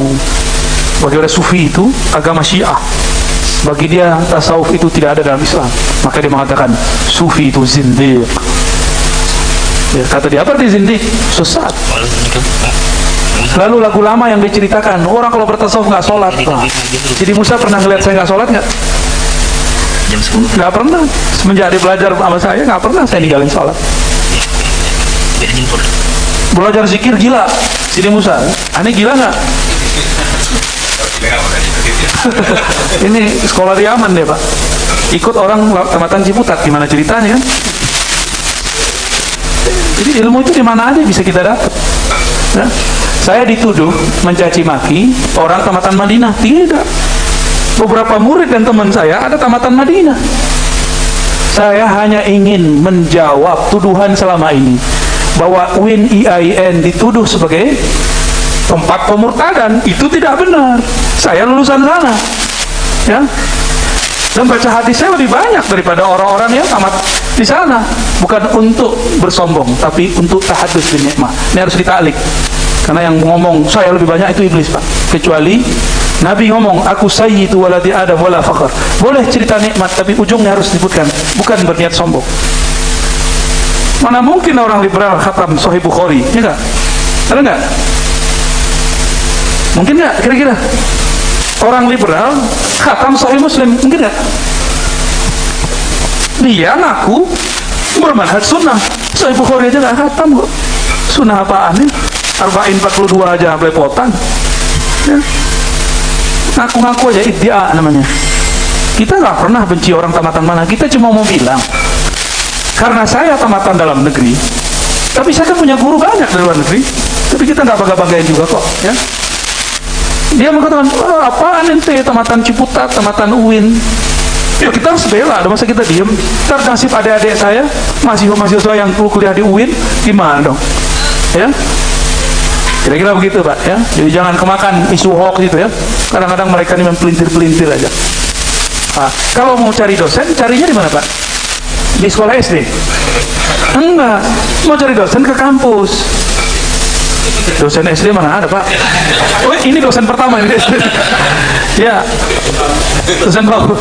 Bagi dia sufi itu agama Syiah. Bagi dia tasawuf itu tidak ada dalam Islam. Maka dia mengatakan sufi itu zindiq. Ya, kata dia, apa arti zindiq? Sesat. Lalu lagu lama yang diceritakan, orang kalau bertasawuf nggak sholat. Nah, Sidi Musa pernah ngeliat saya nggak sholat nggak? Nggak pernah. Semenjak dia belajar sama saya, nggak pernah saya ninggalin sholat. Belajar zikir gila, Sidi Musa. Aneh gila nggak? Ini sekolah di Yaman deh Pak. Ikut orang tamatan Ciputat, gimana ceritanya kan? Jadi ilmu itu di mana aja bisa kita dapat. Ya? Saya dituduh mencaci maki orang tamatan Madinah. Tidak. Beberapa murid dan teman saya ada tamatan Madinah. Saya hanya ingin menjawab tuduhan selama ini bahwa UIN IAIN dituduh sebagai tempat pemurtadan. Itu tidak benar. Saya lulusan sana. Ya. Dan baca hadis saya lebih banyak daripada orang-orang yang tamat di sana. Bukan untuk bersombong, tapi untuk tahadus bin nikmah. Ini harus ditaklik. Karena yang ngomong saya lebih banyak itu iblis Pak. Kecuali Nabi ngomong, aku sayyidu waladi Adam wala fakhr. Boleh cerita nikmat, tapi ujungnya harus disebutkan, bukan berniat sombong. Mana mungkin orang liberal khatam Sahih Bukhari, ya enggak? Ada enggak? Mungkin enggak kira-kira? Orang liberal khatam Sahih Muslim, mungkin enggak? Dia ngaku bermanhaj sunnah. Sahih Bukhari aja enggak khatam kok. Sunnah apaan ini? Arba'in 42 aja belepotan. Ya. Ngaku-ngaku aja iddia namanya. Kita nggak pernah benci orang tamatan mana. Kita cuma mau bilang, karena saya tamatan dalam negeri, tapi saya kan punya guru banyak dari luar negeri, tapi kita nggak bangga-banggain juga kok. Ya. Dia mengatakan, oh, apaan ente tamatan Ciputat, tamatan UIN. Ya kita harus bela, ada masa kita diem. Ntar nasib adik-adik saya, mahasiswa yang kuliah di UIN, gimana dong? Ya. Kira-kira begitu Pak ya. Jadi jangan kemakan isu hoax gitu ya. Kadang-kadang mereka ini mempelintir-pelintir aja. Nah, kalau mau cari dosen, carinya di mana Pak? Di sekolah SD? Enggak. Mau cari dosen ke kampus. Dosen SD mana ada Pak? Oh ini dosen pertama ini SD. Ya. Dosen baru.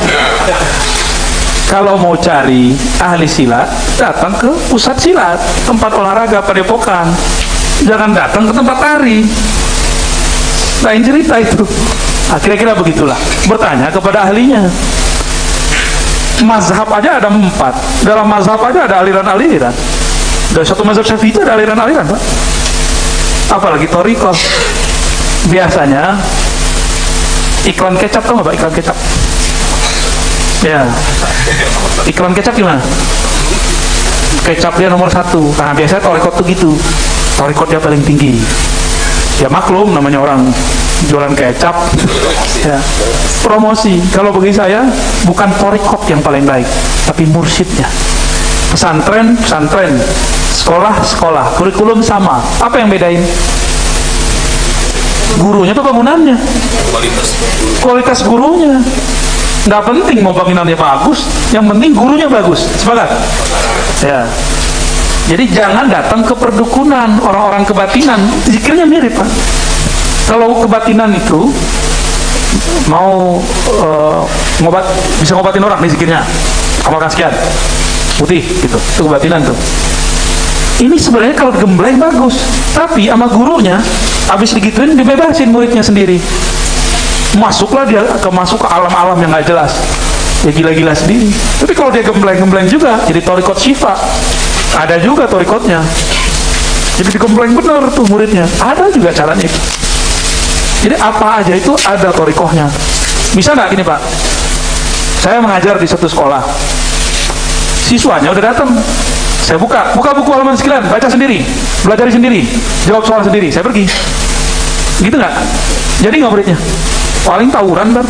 Kalau mau cari ahli silat, datang ke pusat silat, tempat olahraga Padepokan. Jangan datang ke tempat tari. Lain cerita itu. Nah, kira-kira begitulah. Bertanya kepada ahlinya. Mazhab aja ada 4. Dalam mazhab aja ada aliran-aliran. Dari satu mazhab Syafi'i itu ada aliran-aliran Pak. apalagi thariqah. Biasanya iklan kecap, tau nggak Pak iklan kecap? Ya, iklan kecap gimana? Kecap dia nomor 1. Nah biasanya thariqah tuh gitu, thariqah dia paling tinggi. Ya maklum, namanya orang jualan kecap, ya promosi. Kalau bagi saya bukan thariqah yang paling baik, tapi mursyidnya. Pesantren, sekolah, kurikulum sama. Apa yang bedain? Gurunya tuh bangunannya, kualitas gurunya. Nggak penting mau bangunannya bagus, yang penting gurunya bagus. Sepakat? Ya. Jadi jangan datang ke perdukunan, orang-orang kebatinan, zikirnya mirip Pak. Kalau kebatinan itu mau bisa ngobatin orang nih zikirnya, amalkan sekian, putih gitu, itu kebatinan tuh. Ini sebenarnya kalau gembleng bagus, tapi sama gurunya habis digituin dibebasin muridnya sendiri. Masuklah dia masuk ke alam-alam yang nggak jelas, ya gila-gila sendiri. Tapi kalau dia gembleng juga, jadi thariqat syifa. Ada juga thariqatnya, jadi digembleng bener tuh muridnya. Ada juga caranya itu. Jadi apa aja itu ada thariqahnya. Bisa nggak gini Pak? Saya mengajar di satu sekolah, siswanya udah datang. Saya buka buku halaman sekian, baca sendiri, belajar sendiri, jawab soal sendiri, saya pergi. Gitu nggak? Jadi nggak muridnya? Paling tawuran kan?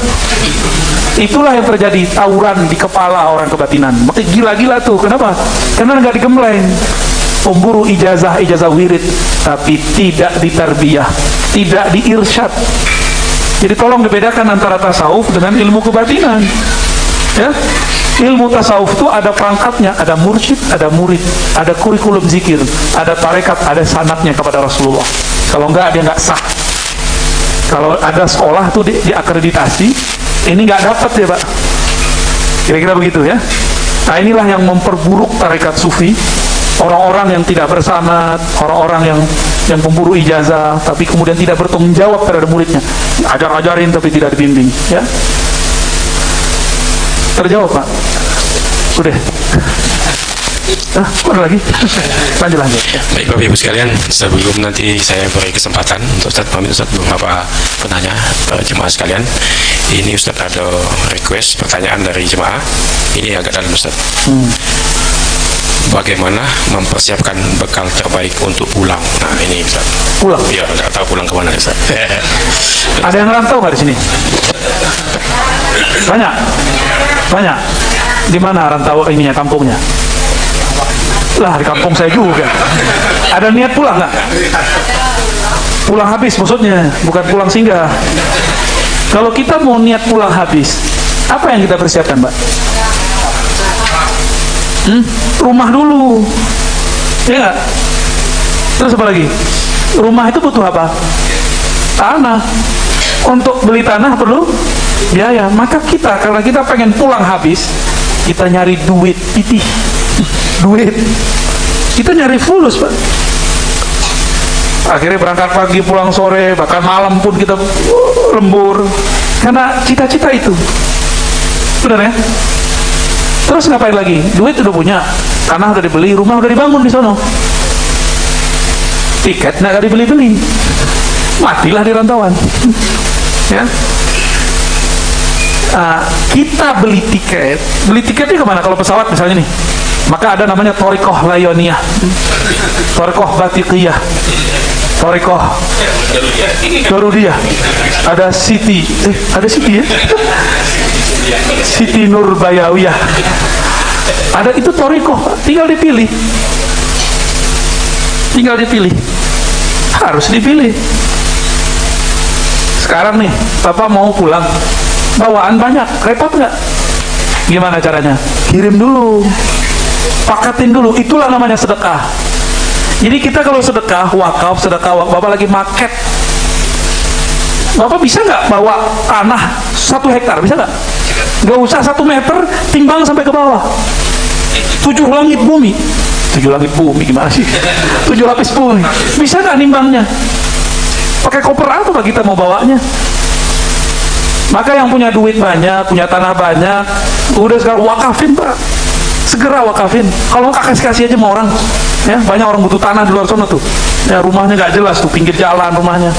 Itulah yang terjadi, tawuran di kepala orang kebatinan. Makanya gila-gila tuh. Kenapa? Karena nggak digembleng. Pemburu ijazah wirid, tapi tidak ditarbiyah, tidak diirsyad. Jadi tolong dibedakan antara tasawuf dengan ilmu kebatinan. Ya, ilmu tasawuf itu ada perangkatnya, ada mursyid, ada murid, ada kurikulum zikir, ada tarekat, ada sanadnya kepada Rasulullah. Kalau enggak dia nggak sah. Kalau ada sekolah tuh diakreditasi, ini nggak dapat ya Pak. Kira-kira begitu ya. Nah inilah yang memperburuk tarekat sufi. Orang-orang yang tidak bersanad, orang-orang yang pemburu ijazah, tapi kemudian tidak bertanggung jawab terhadap muridnya, ajar-ajarin tapi tidak dibimbing. Ya, terjawab Pak? Sudah. Ada lagi? Lanjut. Ya. Baik Bapak Ibu sekalian, sebelum nanti saya beri kesempatan untuk Ustaz pamit Ustaz beberapa penanya jemaah sekalian. Ini Ustaz ada request pertanyaan dari jemaah. Ini agak dalam Ustaz. Bagaimana mempersiapkan bekal terbaik untuk pulang? Nah ini Ustaz. Pulang? Iya, nggak tahu pulang kemana Ustaz. Ada yang rantau nggak di sini? Banyak. Di mana rantau ininya, kampungnya? Lah di kampung saya juga. Ada niat pulang nggak? Pulang habis maksudnya, bukan pulang singgah. Kalau kita mau niat pulang habis, apa yang kita persiapkan Mbak? Rumah dulu, ya nggak? Terus apa lagi? Rumah itu butuh apa? Tanah. Untuk beli tanah perlu biaya. Maka kita, karena kita pengen pulang habis, kita nyari duit, duit. Kita nyari fulus Pak. Akhirnya berangkat pagi, pulang sore, bahkan malam pun kita lembur. Karena cita-cita itu. Benar ya? Terus ngapain lagi? Duit udah punya, tanah udah dibeli, rumah udah dibangun di sono. Tiket nggak dibeli-beli, matilah di rantauan. Ya, kita beli tiketnya kemana? Kalau pesawat misalnya nih, maka ada namanya thariqah layoniyah, thariqah batiqiyah, thariqah garudiyah, ada Siti ya, Siti Nurbayawiyah. Ada itu thariqah, tinggal dipilih. Harus dipilih. Sekarang nih, Bapak mau pulang, bawaan banyak, repot nggak? Gimana caranya? Kirim dulu, pakatin dulu. Itulah namanya sedekah. Jadi kita kalau sedekah wakaf, Bapak lagi market, Bapak bisa nggak bawa tanah 1 hektar? Bisa nggak? Nggak usah 1 meter, timbang sampai ke bawah. 7 langit bumi gimana sih? 7 lapis bumi. Bisa nggak nimbangnya? Pakai koper apa kita mau bawanya? Maka yang punya duit banyak, punya tanah banyak, udah sekarang wakafin Pak. Segera wakafin. Kalau nggak kasih aja sama orang. Ya, banyak orang butuh tanah di luar sana tuh. Ya, rumahnya nggak jelas tuh, pinggir jalan rumahnya.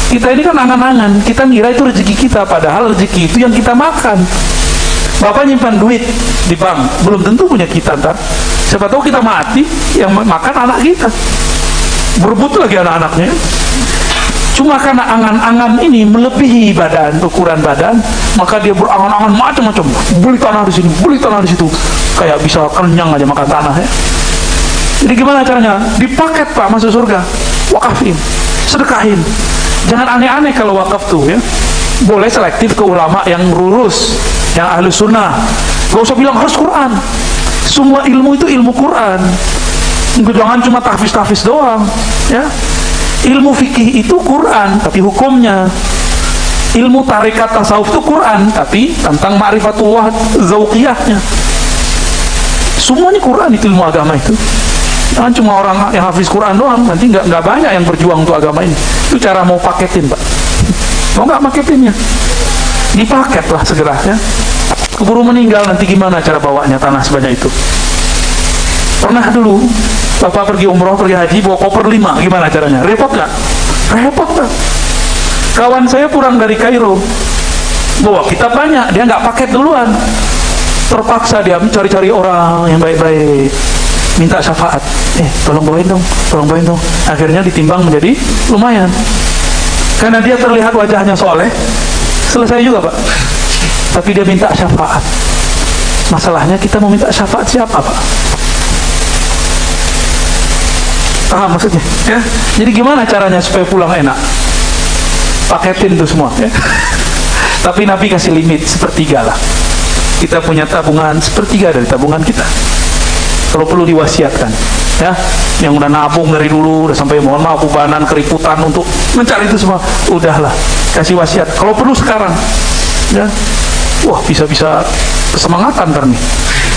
Kita ini kan angan-angan, kita ngira itu rezeki kita, padahal rezeki itu yang kita makan. Bapak nyimpan duit di bank, belum tentu punya kita ntar. Siapa tahu kita mati, yang makan anak kita. Berebut lagi anak-anaknya. Cuma karena angan-angan ini melebihi badan, ukuran badan, maka dia berangan-angan macam-macam. Beli tanah di sini, beli tanah di situ. Kayak bisa kenyang aja makan tanah ya. Jadi gimana caranya? Dipaket Pak masuk surga. Wakafin, sedekahin. Jangan aneh-aneh kalau wakaf tuh ya. Boleh selektif ke ulama yang lurus, yang ahli sunnah. Gak usah bilang harus Quran. Semua ilmu itu ilmu Quran. Jangan cuma tahfiz-tahfiz doang ya. Ilmu fikih itu Quran, tapi hukumnya. Ilmu tarekat tasawuf itu Quran, tapi tentang ma'rifatullah zauqiyahnya. Semua ini Quran, itu ilmu agama itu. Jangan cuma orang yang hafiz Quran doang, nanti nggak banyak yang berjuang untuk agama ini. Itu cara mau paketin Pak. Mau nggak paketinnya? Dipaket lah segera ya. Keburu meninggal nanti gimana cara bawanya tanah sebanyak itu? Pernah dulu Bapak pergi umroh, pergi haji, bawa koper 5, gimana caranya? Repot nggak? Repot Pak. Kawan saya pulang dari Kairo, bawa kitab banyak, dia nggak paket duluan. Terpaksa dia mencari-cari orang yang baik-baik, minta syafaat. Tolong bawain dong, tolong bawain dong. Akhirnya ditimbang menjadi lumayan. Karena dia terlihat wajahnya soleh, selesai juga Pak. Tapi dia minta syafaat. Masalahnya kita mau minta syafaat siapa Pak? Paham maksudnya? Ya? Jadi gimana caranya supaya pulang enak? Paketin tuh semua ya. Tapi Nabi kasih limit sepertiga lah. Kita punya tabungan sepertiga dari tabungan kita. Kalau perlu diwasiatkan ya. Yang udah nabung dari dulu, udah sampai mohon maaf ubanan, keriputan untuk mencari itu semua, udahlah kasih wasiat. Kalau perlu sekarang ya. Wah, bisa-bisa kesemangatan ntar nih.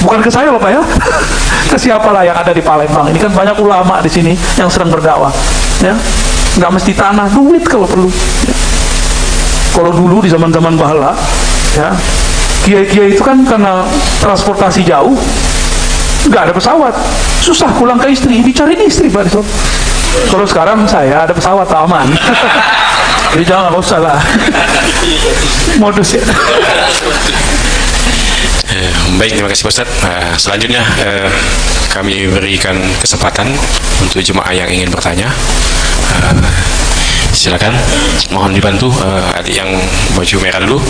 Bukan ke saya Bapak ya. Ke siapalah yang ada di Palembang. Ini kan banyak ulama di sini yang sedang berdakwah. Ya, nggak mesti tanah, duit kalau perlu. Ya. Kalau dulu di zaman-zaman bahala, ya, kiai-kiai itu kan karena transportasi jauh, nggak ada pesawat, susah pulang ke istri, dicariin istri Pak. Kalau sekarang saya ada pesawat aman. Jadi jangan, nggak usah lah. Modus ya. Baik, terima kasih Pak Ustadz. Selanjutnya kami berikan kesempatan untuk jemaah yang ingin bertanya. Silakan, mohon dibantu adik yang baju merah dulu.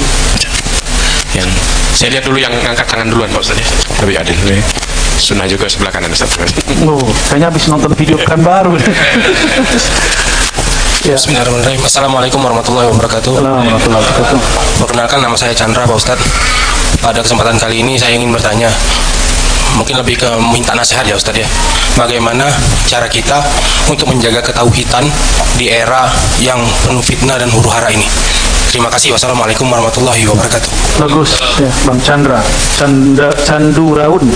Yang saya lihat dulu yang angkat tangan duluan Pak Ustadz ya. Lebih adil. Sunnah juga sebelah kanan Ustadz. Kayaknya habis nonton video Pekanbaru. Ya. Bismillahirrahmanirrahim. Assalamualaikum warahmatullahi wabarakatuh. Warahmatullahi wabarakatuh. Perkenalkan, nama saya Chandra Pak Ustadz. Pada kesempatan kali ini saya ingin bertanya, mungkin lebih ke minta nasihat ya Ustadz ya. Bagaimana cara kita untuk menjaga ketauhidan di era yang penuh fitnah dan huru-hara ini? Terima kasih. Wassalamualaikum warahmatullahi wabarakatuh. Bagus ya, Bang Chandra. Canduraun.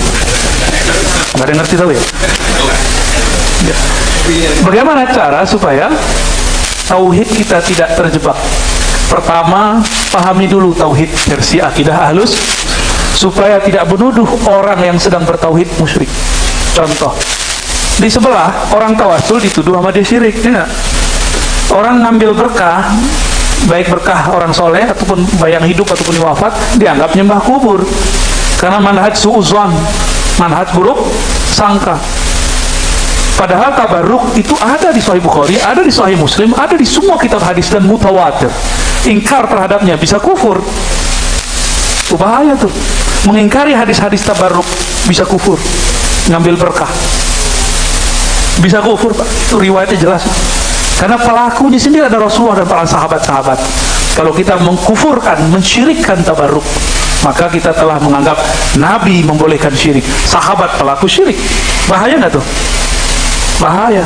Nggak ada yang ngerti tahu ya? Ya. Bagaimana cara supaya tauhid kita tidak terjebak? Pertama, pahami dulu tauhid versi akidah Ahlus, supaya tidak menuduh orang yang sedang bertauhid musyrik. Contoh, di sebelah orang tawasul dituduh sama dia syirik, ya. Orang ngambil berkah, baik berkah orang soleh ataupun yang hidup ataupun yang wafat, dianggap nyembah kubur. Karena manhaj su'uzwan, manhaj buruk sangka. Padahal tabarruk itu ada di Sahih Bukhari, ada di Sahih Muslim, ada di semua kitab hadis dan mutawatir. Ingkar terhadapnya bisa kufur. Itu bahaya tuh. Mengingkari hadis-hadis tabarruk bisa kufur. Ngambil berkah bisa kufur Pak. Itu riwayatnya jelas. Karena pelakunya sendiri ada Rasulullah dan para sahabat-sahabat. Kalau kita mengkufurkan, mensyirikkan tabarruk, maka kita telah menganggap Nabi membolehkan syirik, sahabat pelaku syirik. Bahaya nggak tuh? Bahaya.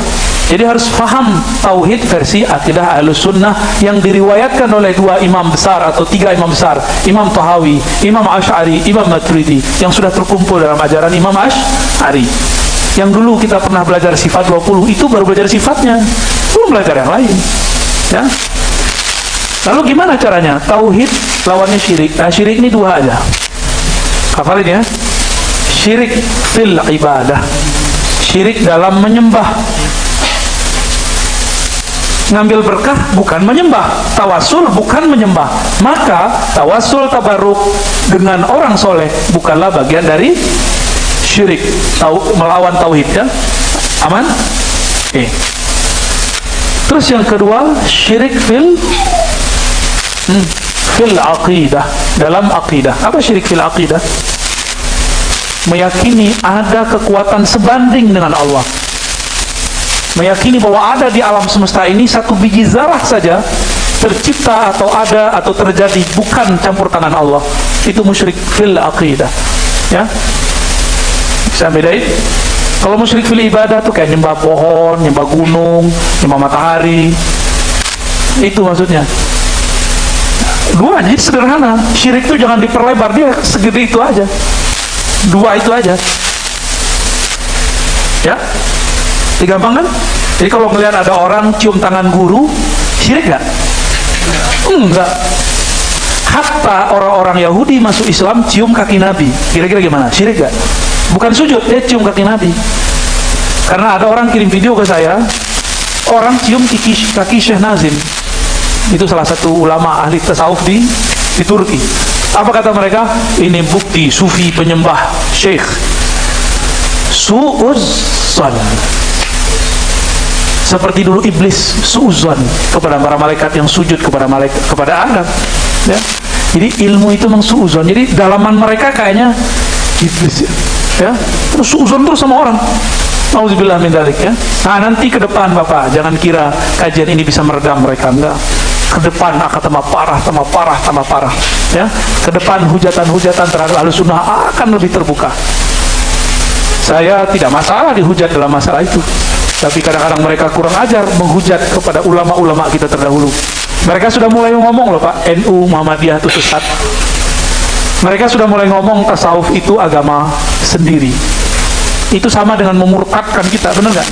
Jadi harus paham tauhid versi akidah Ahlus Sunnah yang diriwayatkan oleh 2 imam besar atau 3 imam besar, Imam Tahawi, Imam Asy'ari, Imam Maturidi, yang sudah terkumpul dalam ajaran Imam Asy'ari. Yang dulu kita pernah belajar sifat 20, itu baru belajar sifatnya, belum belajar yang lain. Ya. Lalu gimana caranya? Tauhid lawannya syirik. Nah, syirik ini 2 aja. Hafalin ya. Syirik fil ibadah, syirik dalam menyembah. Ngambil berkah bukan menyembah, tawasul bukan menyembah. Maka tawasul tabaruk dengan orang soleh bukanlah bagian dari syirik. Melawan tauhid, ya. Aman? Terus yang kedua, syirik fil aqidah, dalam aqidah. Apa syirik fil aqidah? Meyakini ada kekuatan sebanding dengan Allah. Meyakini bahwa ada di alam semesta ini satu biji zarah saja tercipta atau ada atau terjadi bukan campur tangan Allah. Itu musyrik fil aqidah, ya. Bisa bedain? Kalau musyrik fil ibadah tuh kayak nyembah pohon, nyembah gunung, nyembah matahari. Itu maksudnya. Duanya sederhana. Syirik itu jangan diperlebar, dia segede itu aja. Dua itu aja. Ya. Gampang kan? Jadi kalau melihat ada orang cium tangan guru, syirik nggak? Enggak. Hatta orang-orang Yahudi masuk Islam cium kaki Nabi. Kira-kira gimana? Syirik nggak? Bukan sujud, dia cium kaki Nabi. Karena ada orang kirim video ke saya, orang cium kaki Syekh Nazim. Itu salah satu ulama ahli tasawuf di Turki. Apa kata mereka? Ini bukti sufi penyembah Syekh. Su'uzzan. Seperti dulu iblis su'uzzan kepada para malaikat yang sujud kepada Adam, ya. Jadi ilmu itu memang su'uzzan. Jadi dalaman mereka kayaknya iblis, ya. Terus su'uzzan terus sama orang. Nauzubillah min dzalik, ya. Nah, nanti ke depan Bapak, jangan kira kajian ini bisa meredam mereka, enggak. Ke depan akan tambah parah, ya. Ke depan hujatan-hujatan terhadap Ahlussunnah akan lebih terbuka. Saya tidak masalah dihujat dalam masalah itu, tapi kadang-kadang mereka kurang ajar menghujat kepada ulama-ulama kita terdahulu. Mereka sudah mulai ngomong loh Pak, NU Muhammadiyah itu sesat. Mereka sudah mulai ngomong tasawuf itu agama sendiri. Itu sama dengan memurtadkan kita, benar nggak?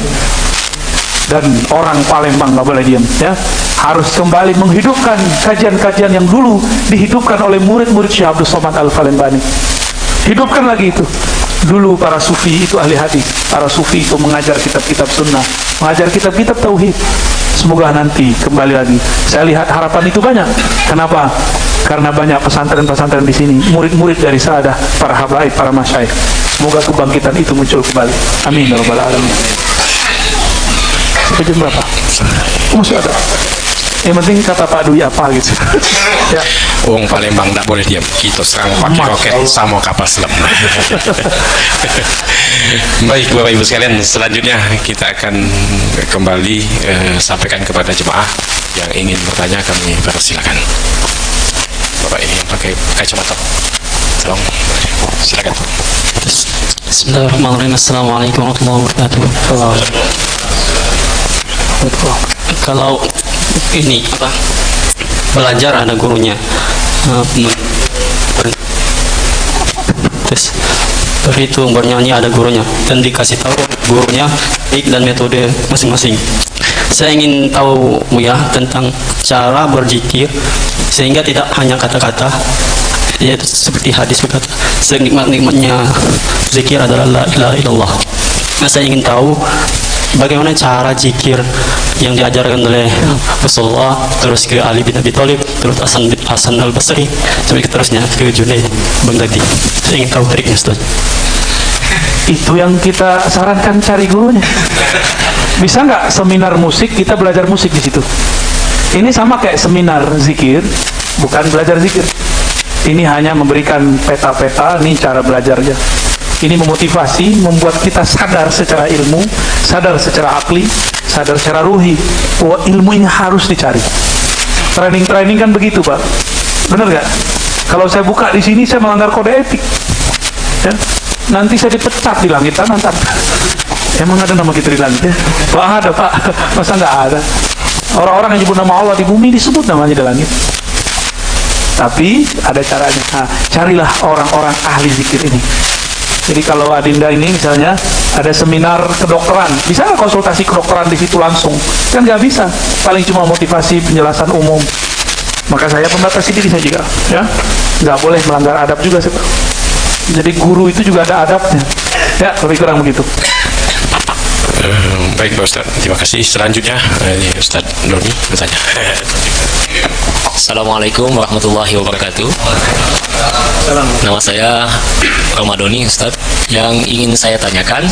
Dan orang Palembang nggak boleh diam, ya. Harus kembali menghidupkan kajian-kajian yang dulu dihidupkan oleh murid-murid Syekh Abdul Somad Al-Falembani. Hidupkan lagi itu. Dulu para sufi itu ahli hadis, para sufi itu mengajar kitab-kitab sunnah, mengajar kitab-kitab tauhid. Semoga nanti kembali lagi. Saya lihat harapan itu banyak. Kenapa? Karena banyak pesantren-pesantren di sini, murid-murid dari Sadah, para habaib, para masyayikh. Semoga kebangkitan itu muncul kembali. Amin ya rabbal alamin. Sampai jam berapa? Masih ada. Yang penting kata Pak Dwi apa gitu. Ya. Wong Palembang tidak boleh diam. Kita serang pakai roket sama kapal selam. Baik Bapak Ibu sekalian, selanjutnya kita akan kembali sampaikan kepada jemaah yang ingin bertanya, kami persilakan. Bapak ini yang pakai kacamata, tolong silakan. Bismillahirrahmanirrahim. Assalamualaikum warahmatullahi wabarakatuh. Kalau ini apa, belajar ada gurunya, terus berhitung, bernyanyi ada gurunya, dan dikasih tahu gurunya baik dan metode masing-masing. Saya ingin tahu ya tentang cara berzikir sehingga tidak hanya kata-kata, yaitu seperti hadis berkata senikmat-nikmatnya zikir adalah la ilaha illallah. Nah, saya ingin tahu bagaimana cara zikir yang diajarkan oleh Rasulullah, terus ke Ali bin Abi Thalib, terus Hasan al-Basri, sampai terusnya ke Junaid Baghdadi. Saya ingin tahu triknya, Ustaz. Itu yang kita sarankan, cari gurunya. Bisa nggak seminar musik, kita belajar musik di situ. Ini sama kayak seminar zikir, bukan belajar zikir. Ini hanya memberikan peta-peta, ini cara belajarnya. Ini memotivasi, membuat kita sadar secara ilmu, sadar secara akli, sadar secara ruhi, bahwa ilmu ini harus dicari. Training kan begitu Pak, benar nggak? Kalau saya buka di sini, saya melanggar kode etik, ya? Nanti saya dipecat di langit, nanti. Emang ada nama kita di langit ya? Pak ada Pak, masa nggak ada? Orang-orang yang nyebut nama Allah di bumi disebut namanya di langit. Tapi ada caranya. Nah, carilah orang-orang ahli zikir ini. Jadi kalau Adinda ini misalnya ada seminar kedokteran, bisa nggak konsultasi kedokteran di situ langsung? Kan nggak bisa, paling cuma motivasi, penjelasan umum. Maka saya pembatas diri saya juga, ya, nggak boleh melanggar adab juga. Jadi guru itu juga ada adabnya, ya, lebih kurang begitu. Baik Pak Ustaz, terima kasih. Selanjutnya ini Ustaz Doni bertanya. Assalamualaikum warahmatullahi wabarakatuh. Nama saya Ramadoni Ustaz. Yang ingin saya tanyakan,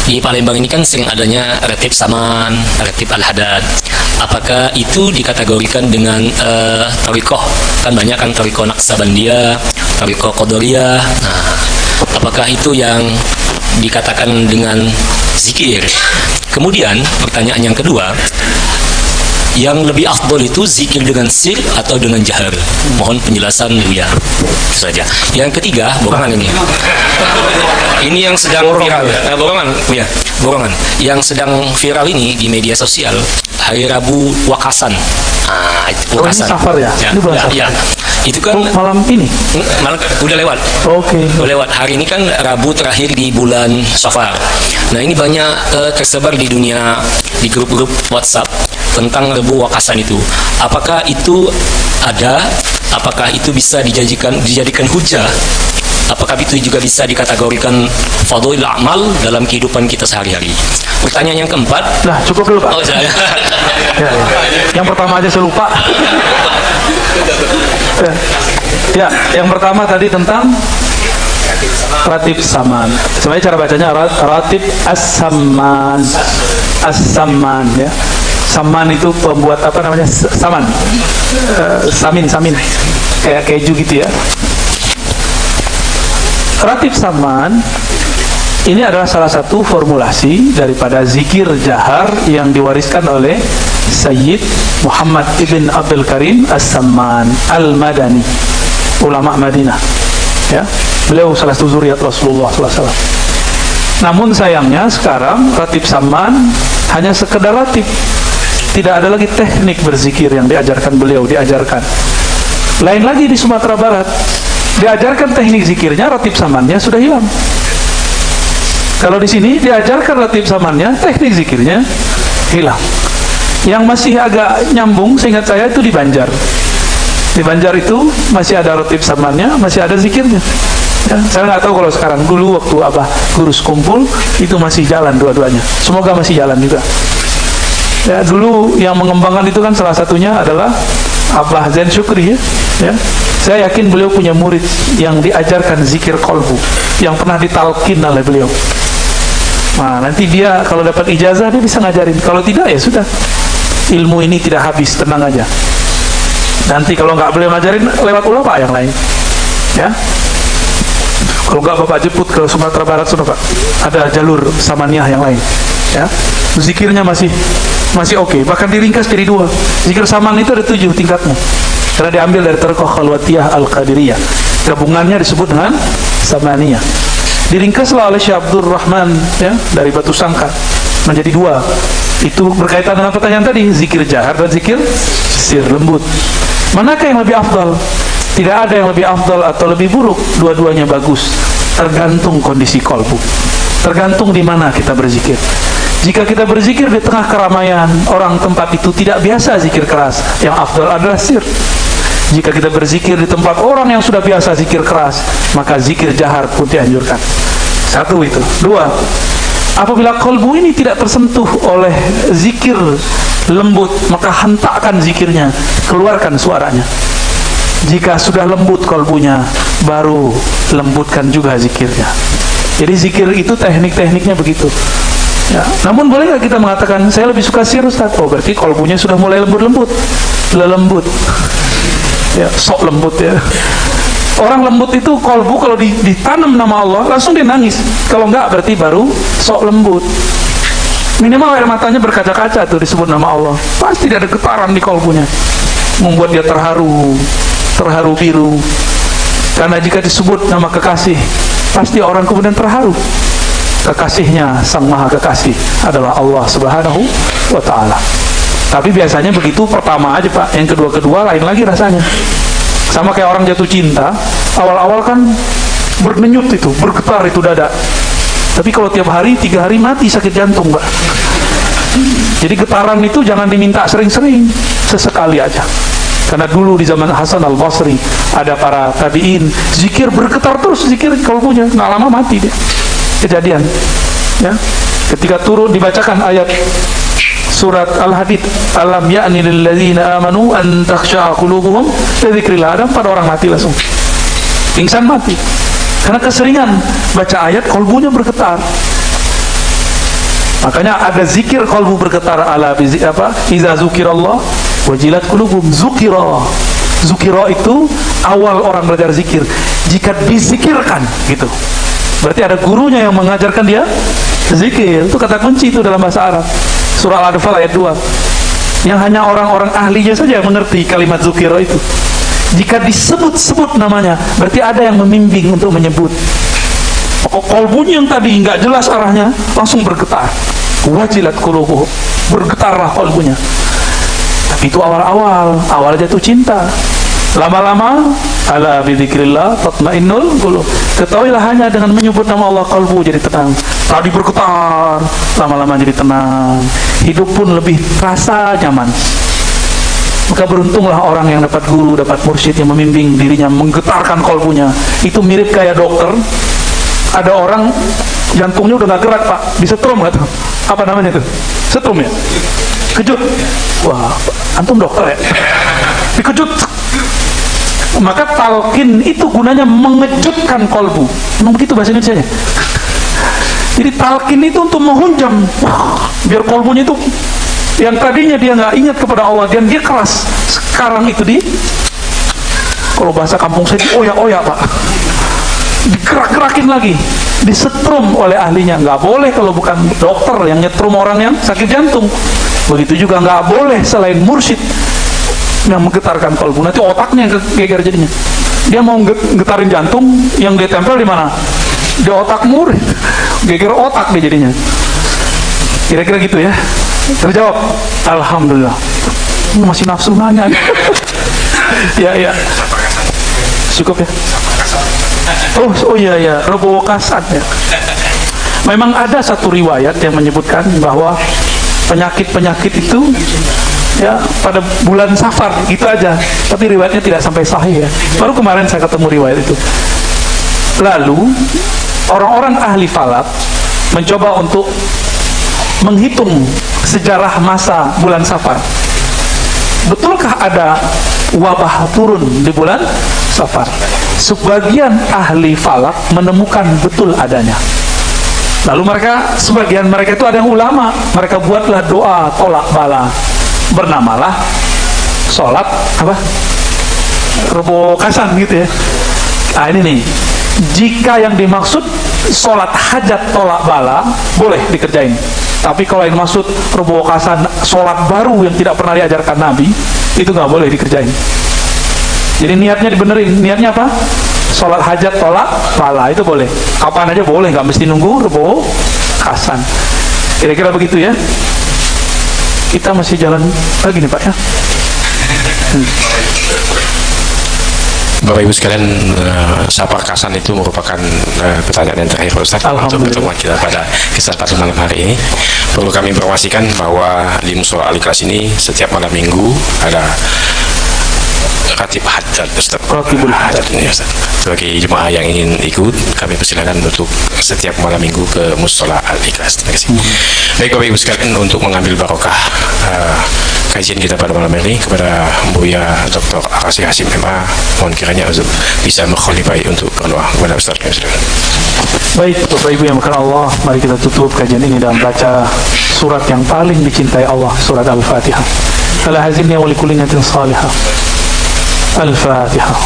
di Palembang ini kan sering adanya ratib saman, ratib al-hadad. Apakah itu dikategorikan dengan thariqah? Kan banyak kan thariqah Naqsabandiyah, thariqah Qadariyah. Nah, apakah itu yang dikatakan dengan zikir? Kemudian pertanyaan yang kedua, yang lebih afdol itu zikir dengan sir atau dengan jahar? Mohon penjelasan Buya. Itu saja. Yang ketiga, borongan ini. Ini yang sedang viral. Borongan, Buya. Borongan. Yang sedang viral ini di media sosial, hari Rabu Wakasan. Ini safar ya? Ini bulan safar. Ya. Itu kan malam ini? Malam udah lewat. Oke. Udah lewat. Hari ini kan Rabu terakhir di bulan Safar. Nah, ini banyak tersebar di dunia, di grup-grup WhatsApp tentang Rabu Wakasan itu. Apakah itu ada? Apakah itu bisa dijadikan hujah? Apakah itu juga bisa dikategorikan fadhilul amal dalam kehidupan kita sehari-hari? Pertanyaan yang keempat. Nah, cukup dulu Pak. Oh, saya. Ya. Yang pertama aja saya lupa. Ya, yang pertama tadi tentang ratib saman. Sebenarnya cara bacanya ratib as-saman. As-saman ya. Saman itu pembuat apa namanya? Saman. Samin. Kayak keju gitu ya. Ratib saman ini adalah salah satu formulasi daripada zikir jahar yang diwariskan oleh Sayyid Muhammad ibn Abdul Karim As-Samman Al-Madani, ulama Madinah ya. Beliau salah satu zuriat Rasulullah SAW. Namun sayangnya sekarang ratib saman hanya sekedar ratib, tidak ada lagi teknik berzikir yang diajarkan beliau. Lain lagi di Sumatera Barat, diajarkan teknik zikirnya, ratib samannya sudah hilang. Kalau di sini diajarkan ratib samannya, teknik zikirnya hilang. Yang masih agak nyambung seingat saya itu di Banjar. Di Banjar itu masih ada ratib samannya, masih ada zikirnya ya. Saya nggak tahu kalau sekarang. Dulu waktu Abah Gurus kumpul itu masih jalan dua-duanya. Semoga masih jalan juga ya. Dulu yang mengembangkan itu kan salah satunya adalah Abah Zain Syukri ya. Saya yakin beliau punya murid yang diajarkan zikir kolbu, yang pernah ditalkin oleh beliau. Nah, nanti dia kalau dapat ijazah dia bisa ngajarin. Kalau tidak ya sudah, ilmu ini tidak habis, tenang aja. Nanti kalau nggak boleh ngajarin, lewat ulama yang lain ya. Kalau nggak Bapak jemput ke Sumatera Barat sudah Pak, ada jalur samaniyah yang lain ya. Zikirnya masih oke. Bahkan diringkas jadi 2. Zikir saman itu ada 7 tingkatnya, karena diambil dari Thariqah Khalwatiyah Al-Qadiriyah. Gabungannya disebut dengan samaniyah. Diringkaslah oleh Syekh Abdul Rahman ya, dari Batu Sangkar menjadi 2. Itu berkaitan dengan pertanyaan tadi, zikir jahar dan zikir sir lembut. Manakah yang lebih afdal? Tidak ada yang lebih afdal atau lebih buruk, dua-duanya bagus. Tergantung kondisi kolbu, tergantung di mana kita berzikir. Jika kita berzikir di tengah keramaian, orang tempat itu tidak biasa zikir keras, yang afdal adalah sir. Jika kita berzikir di tempat orang yang sudah biasa zikir keras, maka zikir jahar pun dianjurkan. 1 itu. 2, apabila kolbu ini tidak tersentuh oleh zikir lembut, maka hentakkan zikirnya, keluarkan suaranya. Jika sudah lembut kolbunya, baru lembutkan juga zikirnya. Jadi zikir itu teknik-tekniknya begitu ya. Namun boleh nggak kita mengatakan saya lebih suka sir Ustaz? Oh, berarti kolbunya sudah mulai lembut ya, sok lembut ya. Orang lembut itu kolbu kalau ditanam nama Allah langsung dia nangis. Kalau enggak berarti baru sok lembut. Minimal air matanya berkaca-kaca tuh disebut nama Allah. Pasti ada getaran di kolbunya, membuat dia terharu biru. Karena jika disebut nama kekasih, pasti orang kemudian terharu. Kekasihnya, sang maha kekasih adalah Allah Subhanahu wa ta'ala. Tapi biasanya begitu pertama aja Pak, yang kedua lain lagi rasanya. Sama kayak orang jatuh cinta, awal-awal kan berdenyut itu, bergetar itu dada. Tapi kalau tiap hari, 3 hari mati sakit jantung Pak. Jadi getaran itu jangan diminta sering-sering, sesekali aja. Karena dulu di zaman Hasan al-Basri ada para tabi'in, zikir bergetar terus, zikir kalbunya, nggak lama mati dia. Kejadian, ya. Ketika turun dibacakan ayat surat Al-Hadid, alam ya'ni lil ladzina amanu an takhsha'a qulubuhum li dzikrillah, ada pada orang mati langsung. Pingsan mati. Karena keseringan baca ayat, kalbunya bergetar. Makanya ada zikir kalbu bergetar ala iza zukirallah wajilat qulubum. Zukira itu awal orang belajar zikir, jika dizikirkan gitu. Berarti ada gurunya yang mengajarkan dia zikir. Itu kata kunci itu dalam bahasa Arab. Surah Al-Anfal ayat 2. Yang hanya orang-orang ahlinya saja yang mengerti kalimat zukira itu. Jika disebut-sebut namanya, berarti ada yang membimbing untuk menyebut. Kolbunya yang tadi nggak jelas arahnya langsung bergetar. Wajilat qulubuhum, bergetarlah kolbunya. Tapi itu awalnya itu cinta. Lama-lama ala bidzikrillah tatmainnul qulub. Ketahuilah hanya dengan menyebut nama Allah kalbu jadi tenang. Tadi bergetar, lama-lama jadi tenang. Hidup pun lebih terasa nyaman. Maka beruntunglah orang yang dapat guru, dapat mursyid yang membimbing dirinya, menggetarkan kolbunya. Itu mirip kayak dokter. Ada orang jantungnya udah gak gerak pak, disetrum gak tuh? Apa namanya tuh? Setrum ya? Kejut. Wah, antum dokter ya? Dikejut. Maka talqin itu gunanya mengejutkan kolbu. Memang begitu bahasa Indonesianya. Jadi talqin itu untuk menghunjam. Wah, biar kolbunya itu yang tadinya dia nggak ingat kepada Allah dan dia keras, sekarang itu kalau bahasa kampung saya dioyak-oyak pak, digerak-gerakin lagi, disetrum oleh ahlinya. Nggak boleh kalau bukan dokter yang nyetrum orang yang sakit jantung. Begitu juga nggak boleh selain mursyid yang menggetarkan kolbu. Nanti otaknya yang geger jadinya. Dia mau getarin jantung, yang dia tempel di mana? Di otak murid. Geger otak dia jadinya. Kira-kira gitu ya. Terjawab. Alhamdulillah. Masih nafsu nanya. Ya. Cukup ya. Oh iya, Rebo Kasat ya. Memang ada satu riwayat yang menyebutkan bahwa penyakit-penyakit itu ya pada bulan Safar gitu aja. Tapi riwayatnya tidak sampai sahih ya. Baru kemarin saya ketemu riwayat itu. Lalu orang-orang ahli falak mencoba untuk menghitung sejarah masa bulan Safar. Betulkah ada wabah turun di bulan Safar? Sebagian ahli falak menemukan betul adanya. Lalu sebagian mereka itu ada yang ulama, mereka buatlah doa tolak bala, bernamalah sholat Rebo Kasan gitu ya. Nah ini nih, jika yang dimaksud sholat hajat tolak bala boleh dikerjain. Tapi kalau yang maksud Rebo Kasan sholat baru yang tidak pernah diajarkan Nabi, itu nggak boleh dikerjain. Jadi niatnya dibenerin, niatnya apa? Sholat hajat tolak bala itu boleh. Kapan aja boleh, nggak mesti nunggu Rebo Kasan. Kira-kira begitu ya. Kita masih jalan lagi nih Pak ya. Bapak Ibu sekalian, Safar Kasan itu merupakan pertanyaan yang terakhir Ustaz untuk pertemuan kita pada kesempatan malam hari ini. Perlu kami informasikan bahwa di Musola Al-Ikhlas ini setiap malam minggu ada Ratib Haddad Ustaz. Ratibul Haddad ini Ustaz. Bagi jemaah yang ingin ikut, kami persilakan untuk setiap malam minggu ke Musola Al-Ikhlas. Terima kasih. Baik Bapak Ibu sekalian, untuk mengambil barokah kajian kita pada malam ini, kepada Buya Dr. Aqazi Hasim MA, mohon kiranya bisa mengkholifahi untuk berdoa kepada Ustaz. Baik Bapak Ibu yang berkenan Allah, mari kita tutup kajian ini dengan baca surat yang paling dicintai Allah, surat Al-Fatihah. Ala hazilni wa likulli niyatin salihah. Al-Fatihah.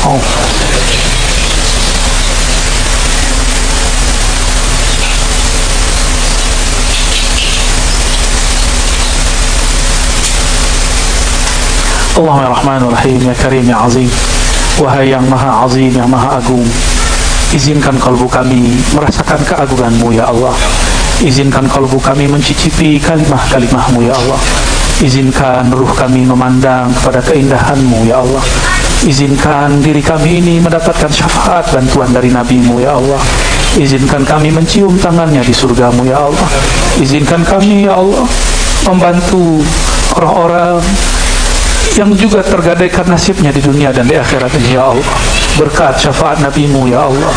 Allahumma ya Rahman ya Rahim, ya Karim ya Azim. Wahai yang maha azim, yang maha agung, izinkan kalbu kami merasakan keagungan-Mu ya Allah. Izinkan kalbu kami mencicipi kalimah-kalimah-Mu ya Allah. Izinkan ruh kami memandang kepada keindahan-Mu ya Allah. Izinkan diri kami ini mendapatkan syafaat bantuan dari Nabi-Mu ya Allah. Izinkan kami mencium tangannya di surga-Mu ya Allah. Izinkan kami ya Allah membantu orang-orang yang juga tergadaikan nasibnya di dunia dan di akhirat ini, ya Allah. Berkat syafaat Nabi-Mu, ya Allah.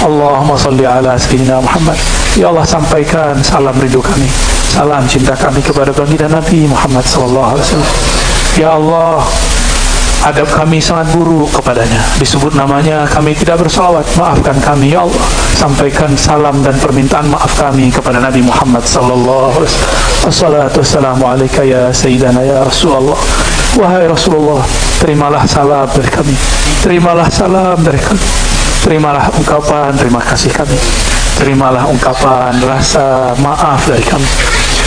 Allahumma salli ala sayyidina Muhammad. Ya Allah, sampaikan salam rindu kami, salam cinta kami kepada baginda Nabi Muhammad sallallahu alaihi wasallam. Ya Allah, adab kami sangat buruk kepadanya, disebut namanya kami tidak bersalawat, maafkan kami ya Allah. Sampaikan salam dan permintaan maaf kami kepada Nabi Muhammad sallallahu alaihi wasallam. Wassalatu wassalamu alaika ya sayyidana ya Rasulullah. Wahai Rasulullah, terimalah salam dari kami, terimalah salam dari kami, terimalah ungkapan terima kasih kami, terimalah ungkapan rasa maaf dari kami.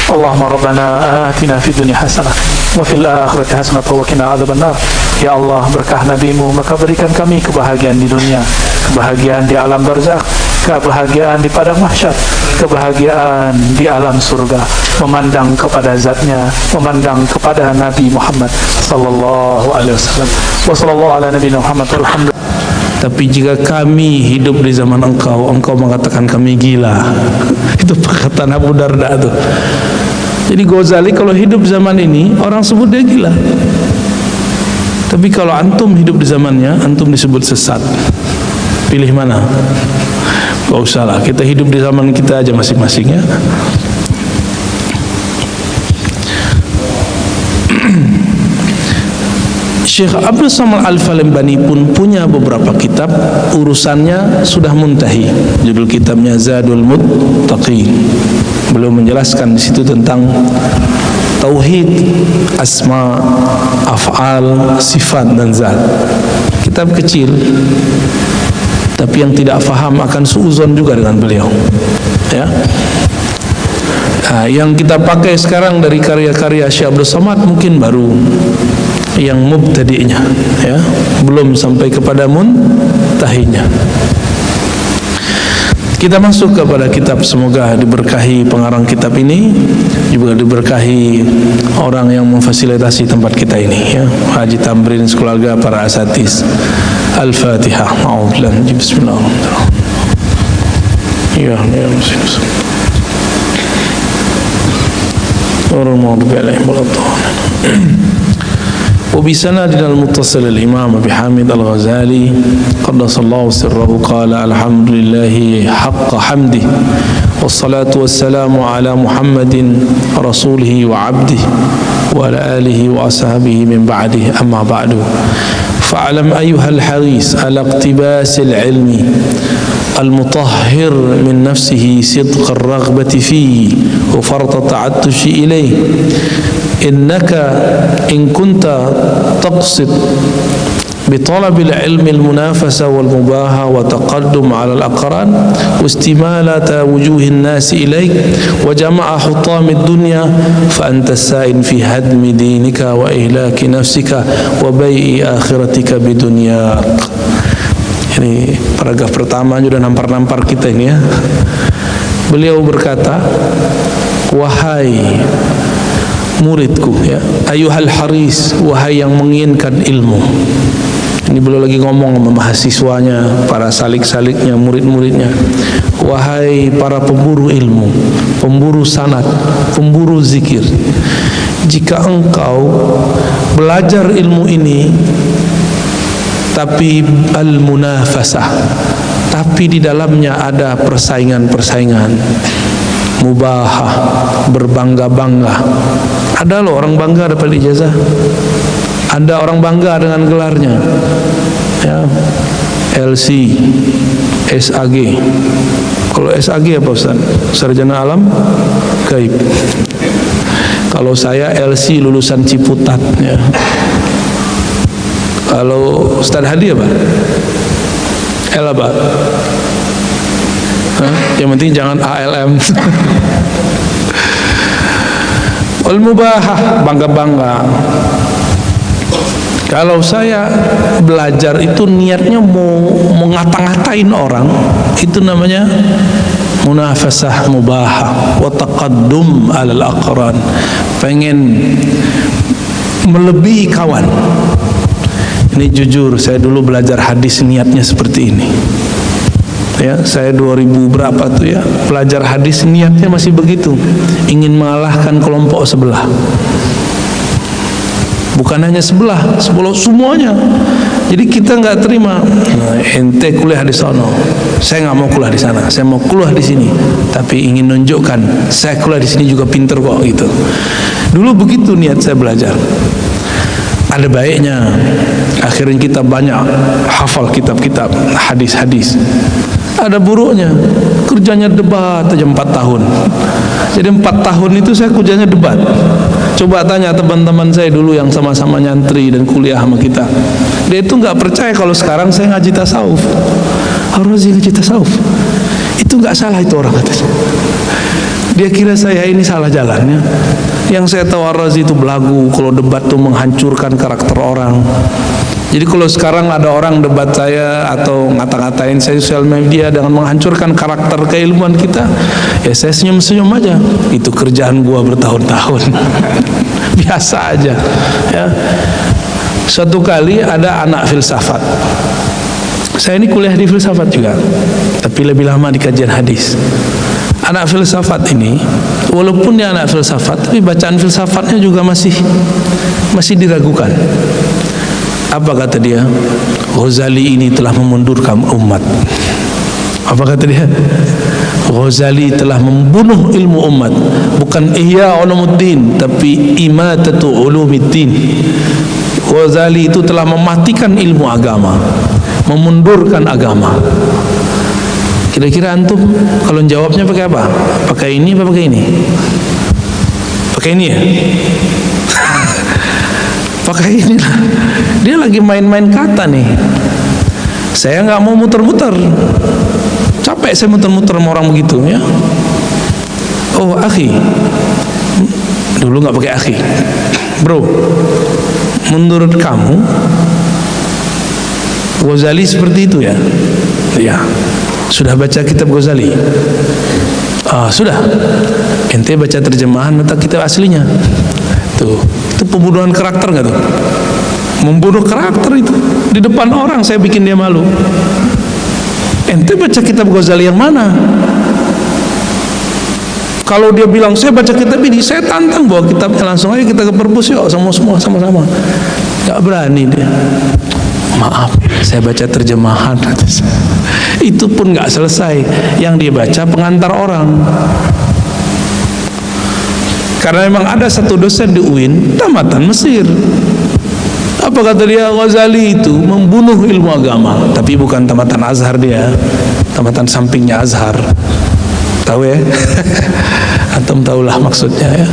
Allahumma rabbana atina fid dunya hasanah wa fil akhirati hasanah wa qina adzabannar. Ya Allah, berkah Nabi-Mu maka berikan kami kebahagiaan di dunia, kebahagiaan di alam barzakh, kebahagiaan di padang mahsyar, kebahagiaan di alam surga, memandang kepada zatnya, memandang kepada Nabi Muhammad sallallahu alaihi wasallam. Wa sallallahu ala nabiyina Muhammad walhamdulillah. Tapi jika kami hidup di zaman engkau mengatakan kami gila. Itu perkataan Abu Darda tuh. Jadi Ghazali kalau hidup zaman ini orang sebut dia gila. Tapi kalau antum hidup di zamannya, antum disebut sesat. Pilih mana? Gak usah lah, kita hidup di zaman kita aja masing-masing ya. Syekh Abdul Samad Al-Falembani pun punya beberapa kitab, urusannya sudah muntahi. Judul kitabnya Zadul Muttaqin. Beliau menjelaskan di situ tentang tauhid, asma, af'al, sifat dan zat. Kitab kecil, tapi yang tidak faham akan suuzon juga dengan beliau. Ya. Nah, yang kita pakai sekarang dari karya-karya Syekh Abdul Samad mungkin baru yang mubtadi'nya, ya, belum sampai kepada muntahinya. Kita masuk kepada kitab, semoga diberkahi pengarang kitab ini, juga diberkahi orang yang memfasilitasi tempat kita ini, ya, Haji Tamrin, sekeluarga, para asatiz. Al-Fatihah. A'udzubillahi bismillahirrahmanirrahim. Ya, ya, وبسندنا المتصل الإمام أبي حامد الغزالي قدس الله سره قال الحمد لله حق حمده والصلاة والسلام على محمد رسوله وعبده وعلى آله وأصحابه من بعده أما بعد فاعلم أيها الحريص على اقتباس العلم المطهر من نفسه صدق الرغبة فيه وفرط التعطش إليه إنك إن كنت تقصد بطلب العلم المنافسة والمباهة وتقدم على الأقران واستمالة وجوه الناس إليك وجمع حطام الدنيا فأنت السائل في هدم دينك وإهلاك نفسك وبيع آخرتك بدنياك. Ini paragraf pertama sudah nampar-nampar kita ini ya. Beliau berkata, wahai muridku ya, ayuhal haris, wahai yang menginginkan ilmu. Ini beliau lagi ngomong sama mahasiswanya, para salik-saliknya, murid-muridnya. Wahai para pemburu ilmu, pemburu sanad, pemburu zikir, jika engkau belajar ilmu ini tapi al-munafasah, tapi di dalamnya ada persaingan-persaingan, mubahah, berbangga-bangga. Ada loh orang bangga dapat ijazah, ada orang bangga dengan gelarnya, ya, LC, SAG. Kalau SAG apa Ustaz? Sarjana Alam Gaib. Kalau saya LC lulusan Ciputat, ya. Kalau Ustaz Hadi apa? L apa? Hah? Yang penting jangan ALM. Al-mubahah, bangga-bangga. Kalau saya belajar itu niatnya mau ngata-ngatain orang, itu namanya munafasah mubahah wa taqaddum 'alal aqran, pengen melebihi kawan. Ini jujur, saya dulu belajar hadis niatnya seperti ini. Ya, saya 2000 berapa tuh ya, belajar hadis niatnya masih begitu, ingin mengalahkan kelompok sebelah. bukan hanya sebelah semuanya. Jadi kita nggak terima, ente kuliah di sono, saya nggak mau kuliah di sana, saya mau kuliah di sini, tapi ingin nunjukkan saya kuliah di sini juga pinter kok gitu. Dulu begitu niat saya belajar. Ada baiknya, akhirnya kita banyak hafal kitab-kitab hadis-hadis. Ada buruknya, kerjanya debat aja 4 tahun. Jadi 4 tahun itu saya kerjanya debat. Coba tanya teman-teman saya dulu yang sama-sama nyantri dan kuliah sama kita. Dia itu nggak percaya kalau sekarang saya ngaji tasawuf. Ar-Razi ngaji tasawuf. Itu nggak salah itu orang katanya. Dia kira saya ini salah jalannya. Yang saya tahu Ar-Razi itu belagu, kalau debat itu menghancurkan karakter orang. Jadi kalau sekarang ada orang debat saya atau ngata-ngatain saya sosial media dengan menghancurkan karakter keilmuan kita, ya saya senyum-senyum aja. Itu kerjaan gua bertahun-tahun. Biasa aja ya. Suatu kali ada anak filsafat. Saya ini kuliah di filsafat juga, tapi lebih lama di kajian hadis. Anak filsafat ini, walaupun dia anak filsafat, tapi bacaan filsafatnya juga masih diragukan. Apa kata dia? Ghazali ini telah memundurkan umat. Apa kata dia? Ghazali telah membunuh ilmu umat. Bukan Ihya Ulumuddin, tapi Imatatu Ulumiddin. Ghazali itu telah mematikan ilmu agama, memundurkan agama. Kira-kira antum kalau jawabnya pakai apa? Pakai ini apa pakai ini? Pakai ini ya? Pakai ini lah. Dia lagi main-main kata nih. Saya nggak mau muter-muter. Capek saya muter-muter sama orang begitu ya. Oh akhi, dulu nggak pakai akhi. Bro, menurut kamu Ghazali seperti itu ya? Ya. Sudah baca kitab Ghazali? Sudah. Ente baca terjemahan atau kitab aslinya? Tuh, itu pembunuhan karakter nggak tuh? Membunuh karakter itu di depan orang, saya bikin dia malu. Ente baca kitab Ghazali yang mana? Kalau dia bilang saya baca kitab ini, saya tantang bawa kitabnya langsung aja kita ke perpus yuk, semua sama-sama. Nggak berani dia. Maaf, saya baca terjemahan. Itu pun nggak selesai. Yang dia baca pengantar orang. Karena memang ada satu dosen di UIN tamatan Mesir. Apa kata dia? Ghazali itu membunuh ilmu agama. Tapi bukan tamatan Azhar dia, tamatan sampingnya Azhar. Tahu ya? Antum tahulah maksudnya ya.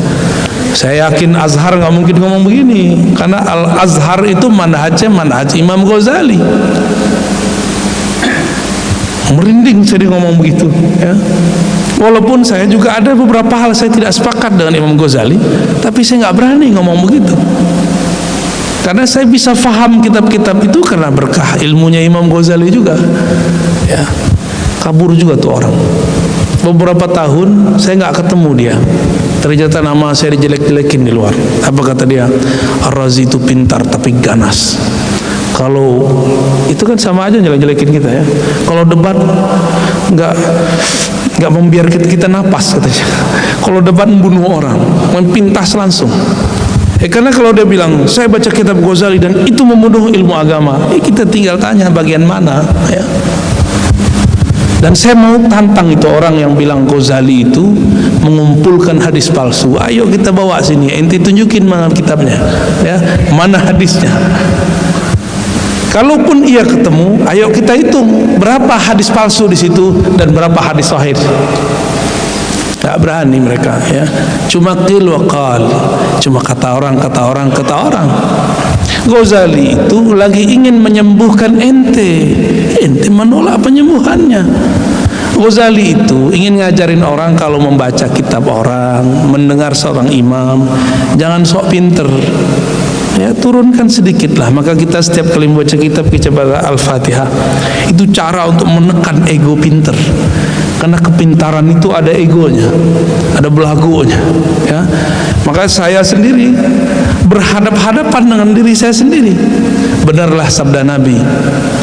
Saya yakin Azhar nggak mungkin ngomong begini, karena Al Azhar itu manhajnya manhaj Imam Ghazali. Merinding saya ngomong begitu ya. Walaupun saya juga ada beberapa hal saya tidak sepakat dengan Imam Ghazali, tapi saya nggak berani ngomong begitu. Karena saya bisa faham kitab-kitab itu karena berkah ilmunya Imam Ghazali juga. Ya, kabur juga tuh orang. Beberapa tahun saya nggak ketemu dia. Ternyata nama saya dijelek-jelekin di luar. Apa kata dia? Ar-Razi itu pintar tapi ganas. Kalau itu kan sama aja jelek-jelekin kita ya. Kalau debat nggak membiarkan kita napas katanya. Kalau debat membunuh orang, mempintas langsung. Karena kalau dia bilang saya baca kitab Ghazali dan itu membunuh ilmu agama, kita tinggal tanya bagian mana ya. Dan saya mau tantang itu orang yang bilang Ghazali itu mengumpulkan hadis palsu. Ayo kita bawa sini, ente tunjukin mana kitabnya ya, mana hadisnya. Kalaupun ia ketemu, ayo kita hitung berapa hadis palsu di situ dan berapa hadis sahih. Tak berani mereka ya. Cuma qil wa qal, cuma kata orang. Ghazali itu lagi ingin menyembuhkan ente menolak penyembuhannya. Ghazali itu ingin ngajarin orang kalau membaca kitab orang, mendengar seorang imam, jangan sok pinter. Ya, turunkan sedikit lah. Maka kita setiap kali membaca kitab kita baca Al-Fatihah. Itu cara untuk menekan ego pinter. Karena kepintaran itu ada egonya, ada belagunya ya. Maka saya sendiri berhadap-hadapan dengan diri saya sendiri. Benarlah sabda Nabi.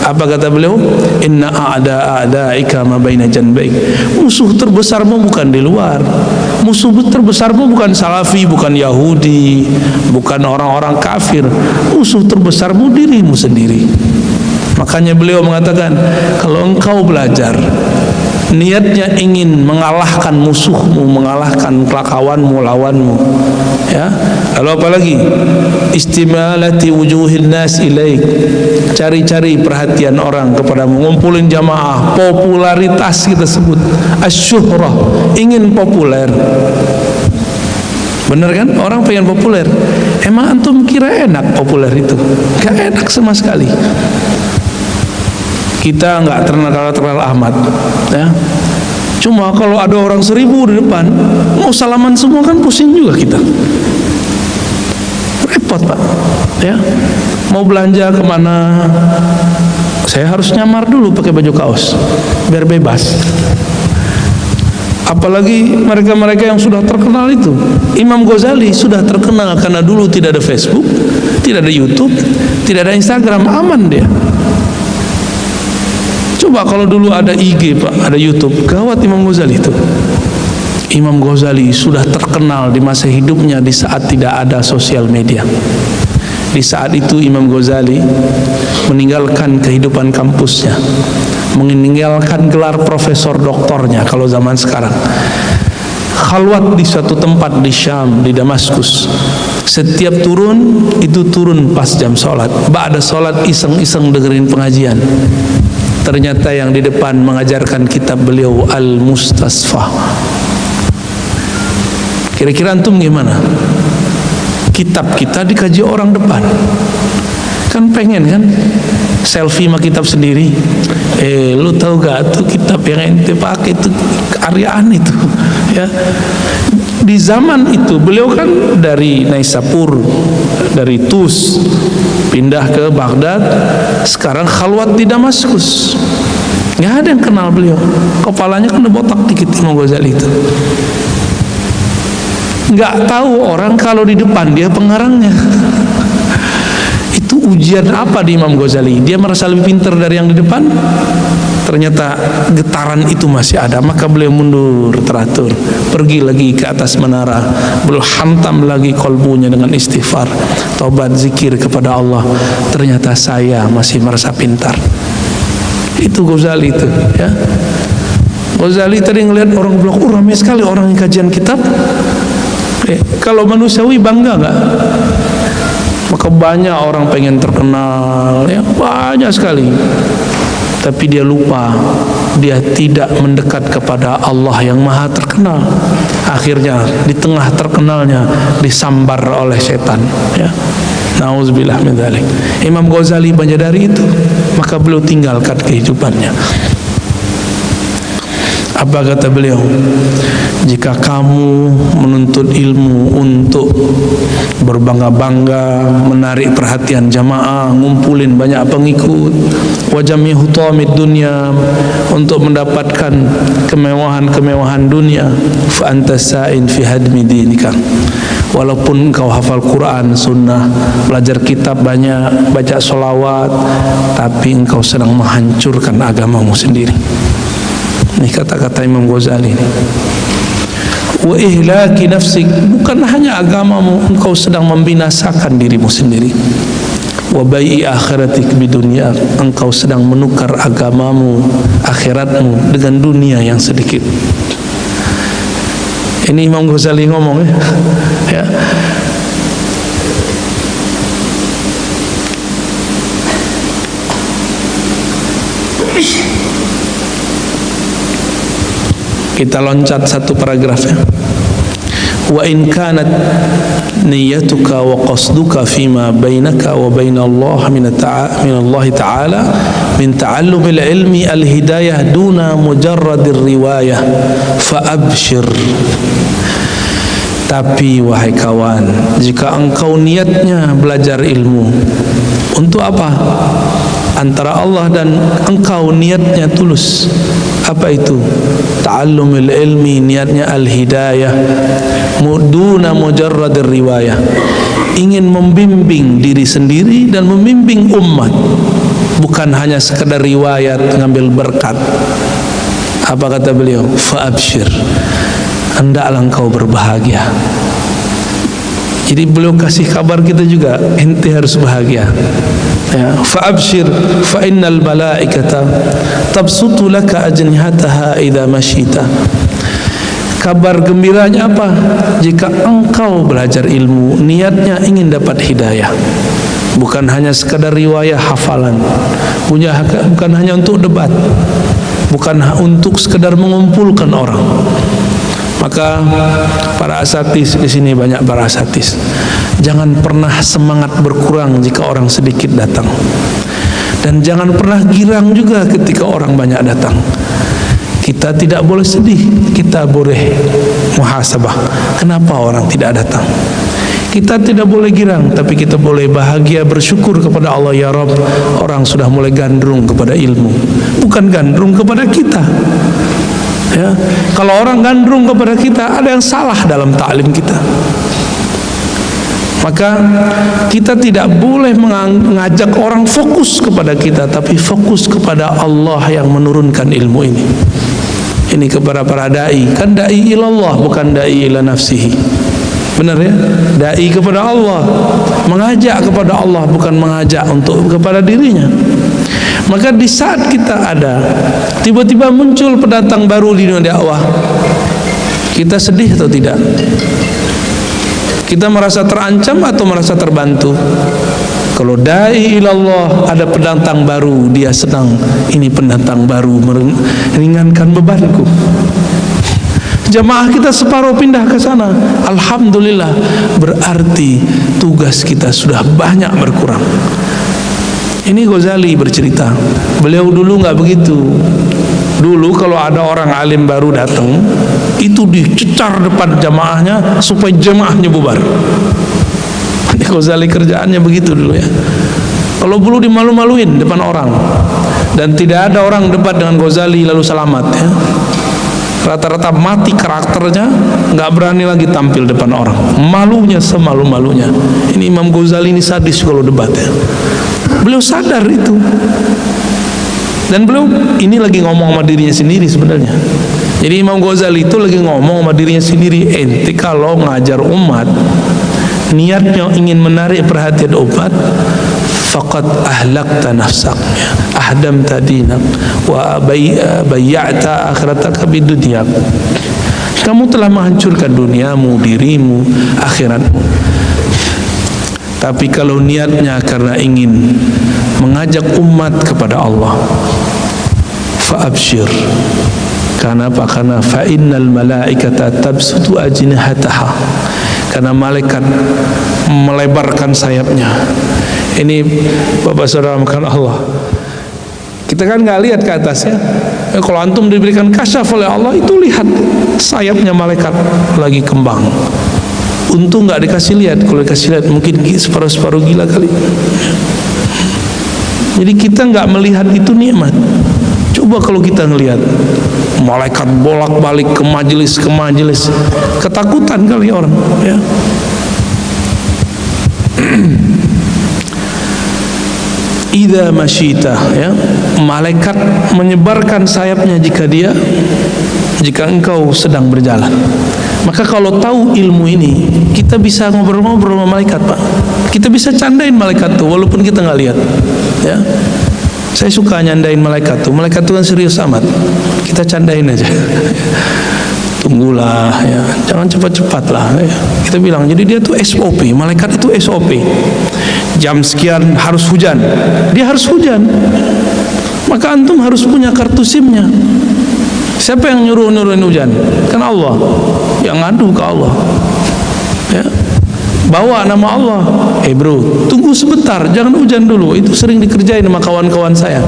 Apa kata beliau? Inna a'da'ika ma baina janbaik. Musuh terbesarmu bukan di luar. Musuh terbesarmu bukan Salafi, bukan Yahudi, bukan orang-orang kafir. Musuh terbesarmu dirimu sendiri. Makanya beliau mengatakan, kalau engkau belajar niatnya ingin mengalahkan musuhmu, mengalahkan kawanmu, lawanmu, ya. Lalu apa lagi? Istimalati wujuhin nas ilaik. Cari-cari perhatian orang kepadamu, ngumpulin jamaah, popularitas kita sebut, asyuhrah, ingin populer. Bener kan? Orang pengen populer. Emang antum kira enak populer itu? Gak enak sama sekali. Kita nggak terkenal Ahmad, ya. Cuma kalau ada orang 1000 di depan, mau salaman semua kan pusing juga kita. Repot Pak, ya. Mau belanja kemana, saya harus nyamar dulu pakai baju kaos, biar bebas. Apalagi mereka-mereka yang sudah terkenal itu. Imam Ghazali sudah terkenal karena dulu tidak ada Facebook, tidak ada YouTube, tidak ada Instagram, aman dia. Coba kalau dulu ada IG Pak, ada YouTube, gawat Imam Ghazali itu. Imam Ghazali sudah terkenal di masa hidupnya di saat tidak ada sosial media. Di saat itu Imam Ghazali meninggalkan kehidupan kampusnya, meninggalkan gelar profesor doktornya kalau zaman sekarang. Khalwat di suatu tempat di Syam, di Damaskus. Setiap turun, itu turun pas jam sholat. Ba'da sholat iseng-iseng dengerin pengajian. Ternyata yang di depan mengajarkan kitab beliau Al-Mustasfa. Kira-kira antum gimana? Kitab kita dikaji orang depan. Kan pengen kan selfie sama kitab sendiri. Lu tahu gak tuh kitab yang ente pakai itu karyaan itu, ya. Di zaman itu beliau kan dari Naisapur, dari Tus, pindah ke Baghdad, sekarang khalwat di Damaskus. Nggak ada yang kenal beliau. Kepalanya kena botak dikit Imam Ghazali itu. Nggak tahu orang kalau di depan dia pengarangnya. Itu ujian apa di Imam Ghazali? Dia merasa lebih pintar dari yang di depan. Ternyata getaran itu masih ada, maka beliau mundur teratur, pergi lagi ke atas menara, beliau hantam lagi kolbunya dengan istighfar, taubat, zikir kepada Allah. Ternyata saya masih merasa pintar. Itu Ghazali itu, ya. Ghazali tadi ngelihat orang bilang, ramai sekali orang yang kajian kitab. Kalau manusiawi bangga nggak? Maka banyak orang pengen terkenal, ya, banyak sekali. Tapi dia lupa, dia tidak mendekat kepada Allah yang maha terkenal. Akhirnya di tengah terkenalnya disambar oleh setan, ya. Nauzubillah min dzalik. Imam Ghazali banyak dari itu, maka beliau tinggalkan kehidupannya. Apa kata beliau? Jika kamu menuntut ilmu untuk berbangga-bangga, menarik perhatian jamaah, ngumpulin banyak pengikut, wajami hutamid dunia, untuk mendapatkan kemewahan-kemewahan dunia, fa anta sa'in fi hadmi dinika. Walaupun engkau hafal Quran, sunnah, belajar kitab banyak, baca sholawat, tapi engkau sedang menghancurkan agamamu sendiri. Ini kata-kata Imam Ghazali ini. Wa ihlaki nafsik, bukan hanya agamamu, engkau sedang membinasakan dirimu sendiri. Wa bai'i akhiratik bidunya, engkau sedang menukar agamamu, akhiratmu dengan dunia yang sedikit. Ini Imam Ghazali ngomong, ya. Kita loncat satu paragrafnya. Wa in kanat niyyatuka wa qasduka fima bainaka wa baina Allah min Allah ta'ala min ta'allum al-ilmi al-hidayah duna mujarrad riwayah fa abshir. Tapi wahai kawan, jika engkau niatnya belajar ilmu untuk apa? Antara Allah dan engkau niatnya tulus. Apa itu? Ta'allumul ilmi, niatnya al-hidayah, duna mujarrad riwayah, ingin membimbing diri sendiri dan membimbing umat, bukan hanya sekedar riwayat ngambil berkat. Apa kata beliau? Fa'abshir, hendaklah engkau berbahagia. Jadi beliau kasih kabar kita juga, ente harus bahagia. Ya, fa'abshir fa innal malaikata tabsutu laka ajnihataha idza masyita. Kabar gembiranya apa? Jika engkau belajar ilmu, niatnya ingin dapat hidayah, bukan hanya sekadar riwayah hafalan, bukan hanya untuk debat, bukan untuk sekadar mengumpulkan orang. Maka para asatis di sini, banyak para asatis, jangan pernah semangat berkurang jika orang sedikit datang, dan jangan pernah girang juga ketika orang banyak datang. Kita tidak boleh sedih, kita boleh muhasabah, kenapa orang tidak datang. Kita tidak boleh girang, tapi kita boleh bahagia, bersyukur kepada Allah, ya Rabb, orang sudah mulai gandrung kepada ilmu, bukan gandrung kepada kita. Ya, kalau orang gandrung kepada kita, ada yang salah dalam taklim kita. Maka kita tidak boleh mengajak orang fokus kepada kita, tapi fokus kepada Allah yang menurunkan ilmu ini. Ini kepada para dai, kan dai ilallah, bukan dai ila nafsihi. Benar ya? Dai kepada Allah, mengajak kepada Allah, bukan mengajak untuk kepada dirinya. Maka di saat kita ada, tiba-tiba muncul pendatang baru di dunia dakwah, kita sedih atau tidak? Kita merasa terancam atau merasa terbantu? Kalau dai ilallah ada pendatang baru, dia senang, ini pendatang baru meringankan bebanku. Jamaah kita separuh pindah ke sana, alhamdulillah, berarti tugas kita sudah banyak berkurang. Ini Ghazali bercerita, beliau dulu nggak begitu. Dulu kalau ada orang alim baru datang, itu dicecar depan jamaahnya supaya jamaahnya bubar. Ini Ghazali kerjaannya begitu dulu ya. Kalau dulu dimalu-maluin depan orang, dan tidak ada orang debat dengan Ghazali lalu selamat ya. Rata-rata mati karakternya, nggak berani lagi tampil depan orang, malunya semalu-malunya. Ini Imam Ghazali ini sadis kalau debat ya. Beliau sadar itu, dan beliau ini lagi ngomong sama dirinya sendiri sebenarnya. Jadi Imam Ghazali itu lagi ngomong sama dirinya sendiri, ente kalau ngajar umat niatnya ingin menarik perhatian umat, faqad ahlakta nafsak, ahdamta dinak, wa bayya'ta akhirataka bidunya. Kamu telah menghancurkan duniamu, dirimu, akhiratmu. Tapi kalau niatnya karena ingin mengajak umat kepada Allah, fa'abshir. Karena apa? Karena fa'innal malaikata tabsutu ajnihataha, karena malaikat melebarkan sayapnya. Ini Bapak Saudara makan Allah, kita kan nggak lihat ke atasnya. Kalau antum diberikan kasyaf oleh Allah, itu lihat sayapnya malaikat lagi kembang. Untung nggak dikasih lihat, kalau dikasih lihat mungkin separuh-separuh gila kali. Jadi kita nggak melihat itu nikmat. Coba kalau kita ngelihat malaikat bolak-balik ke majelis, ketakutan kali orang ya. Idza masyita ya, malaikat menyebarkan sayapnya jika engkau sedang berjalan. Maka kalau tahu ilmu ini, kita bisa ngobrol-ngobrol sama malaikat, Pak. Kita bisa candain malaikat tuh walaupun kita nggak lihat ya. Saya suka nyandain malaikat tuh. Malaikat tuh kan serius amat, kita candain aja. Tunggulah ya, jangan cepat-cepat lah ya. Kita bilang, jadi dia tuh SOP, malaikat itu SOP. Jam sekian harus hujan, dia harus hujan. Maka antum harus punya kartu SIM-nya. Siapa yang nyuruh-nyuruhin hujan? Kan Allah. Yang ngadu ke Allah ya. Bawa nama Allah, bro, tunggu sebentar, jangan hujan dulu. Itu sering dikerjain sama kawan-kawan saya.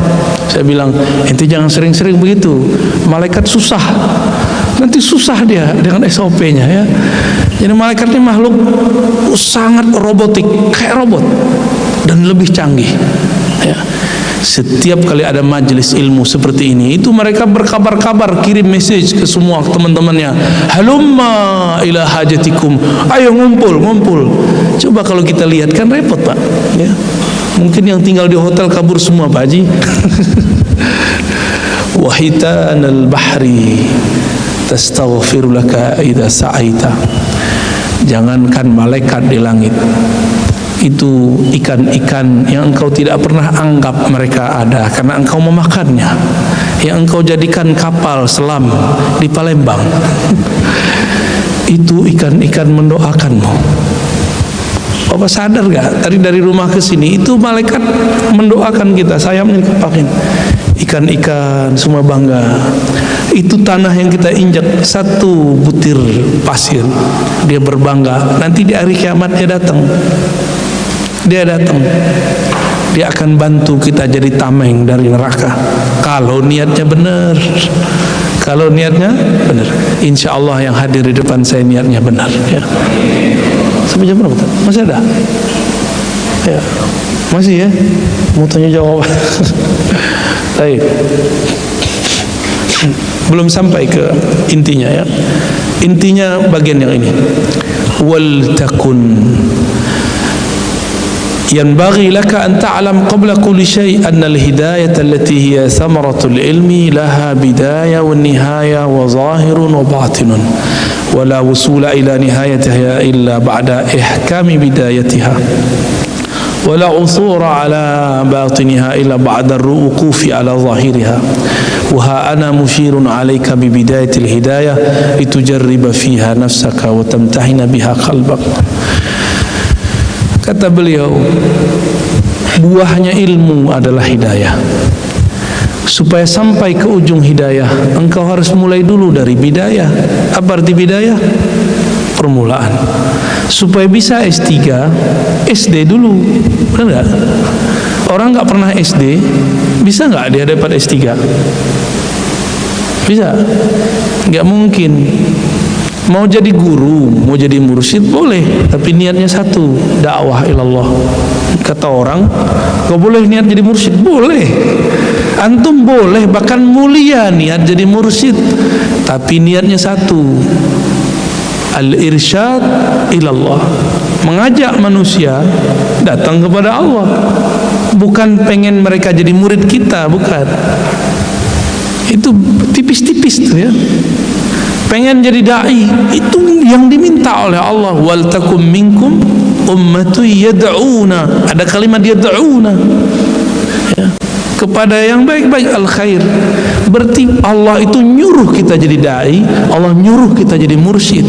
Saya bilang, ente jangan sering-sering begitu, malaikat susah, nanti susah dia dengan SOP-nya ya. Jadi malaikat ini makhluk sangat robotik, kayak robot, dan lebih canggih ya. Setiap kali ada majelis ilmu seperti ini, itu mereka berkabar-kabar, kirim message ke semua teman-temannya, halumma ila hajatikum, ayo ngumpul. Coba kalau kita lihat kan repot Pak ya. Mungkin yang tinggal di hotel kabur semua Pak Haji. Wahitanal bahri tastaghfir laka idza sa'aita. Jangankan malaikat di langit, itu ikan-ikan yang engkau tidak pernah anggap mereka ada karena engkau memakannya, yang engkau jadikan kapal selam di Palembang. Itu ikan-ikan mendoakanmu. Bapak sadar gak? Tadi dari rumah ke sini itu malaikat mendoakan kita, sayapnya dikepakin. Ikan-ikan semua bangga. Itu tanah yang kita injak, satu butir pasir, dia berbangga. Nanti di hari kiamat dia datang. Dia akan bantu kita jadi tameng dari neraka. Kalau niatnya benar. Kalau niatnya benar, insya Allah yang hadir di depan saya niatnya benar ya. Sampai jam berapa? Masih ada? Ya. Masih ya? Mau tanya jawab. Baik. Belum sampai ke intinya ya. Intinya bagian yang ini. Wal takun ينبغي لك أن تعلم قبل كل شيء أن الهداية التي هي ثمرة العلم لها بداية والنهاية وظاهر وباطن ولا وصول إلى نهايتها إلا بعد إحكام بدايتها ولا عثور على باطنها إلا بعد الوقوف على ظاهرها وها أنا مشير عليك ببداية الهداية لتجرب فيها نفسك وتمتحن بها قلبك. Kata beliau, buahnya ilmu adalah hidayah. Supaya sampai ke ujung hidayah, engkau harus mulai dulu dari bidayah. Apa arti bidayah? Permulaan. Supaya bisa S3, SD dulu. Benar nggak? Orang nggak pernah SD, bisa nggak dia dapat S3? Bisa? Nggak mungkin. Mau jadi guru, mau jadi mursyid boleh, tapi niatnya satu, dakwah ilallah. Kata orang, kau boleh niat jadi mursyid? Boleh. Antum boleh, bahkan mulia niat jadi mursyid, tapi niatnya satu, al-irsyad ilallah, mengajak manusia datang kepada Allah. Bukan pengen mereka jadi murid kita, bukan. Itu tipis-tipis tuh ya. Pengen jadi dai, itu yang diminta oleh Allah. Wal takum minkum ummatu yad'una, ada kalimat yad'una ya, kepada yang baik-baik, al khair. Berarti Allah itu nyuruh kita jadi dai, Allah nyuruh kita jadi mursyid.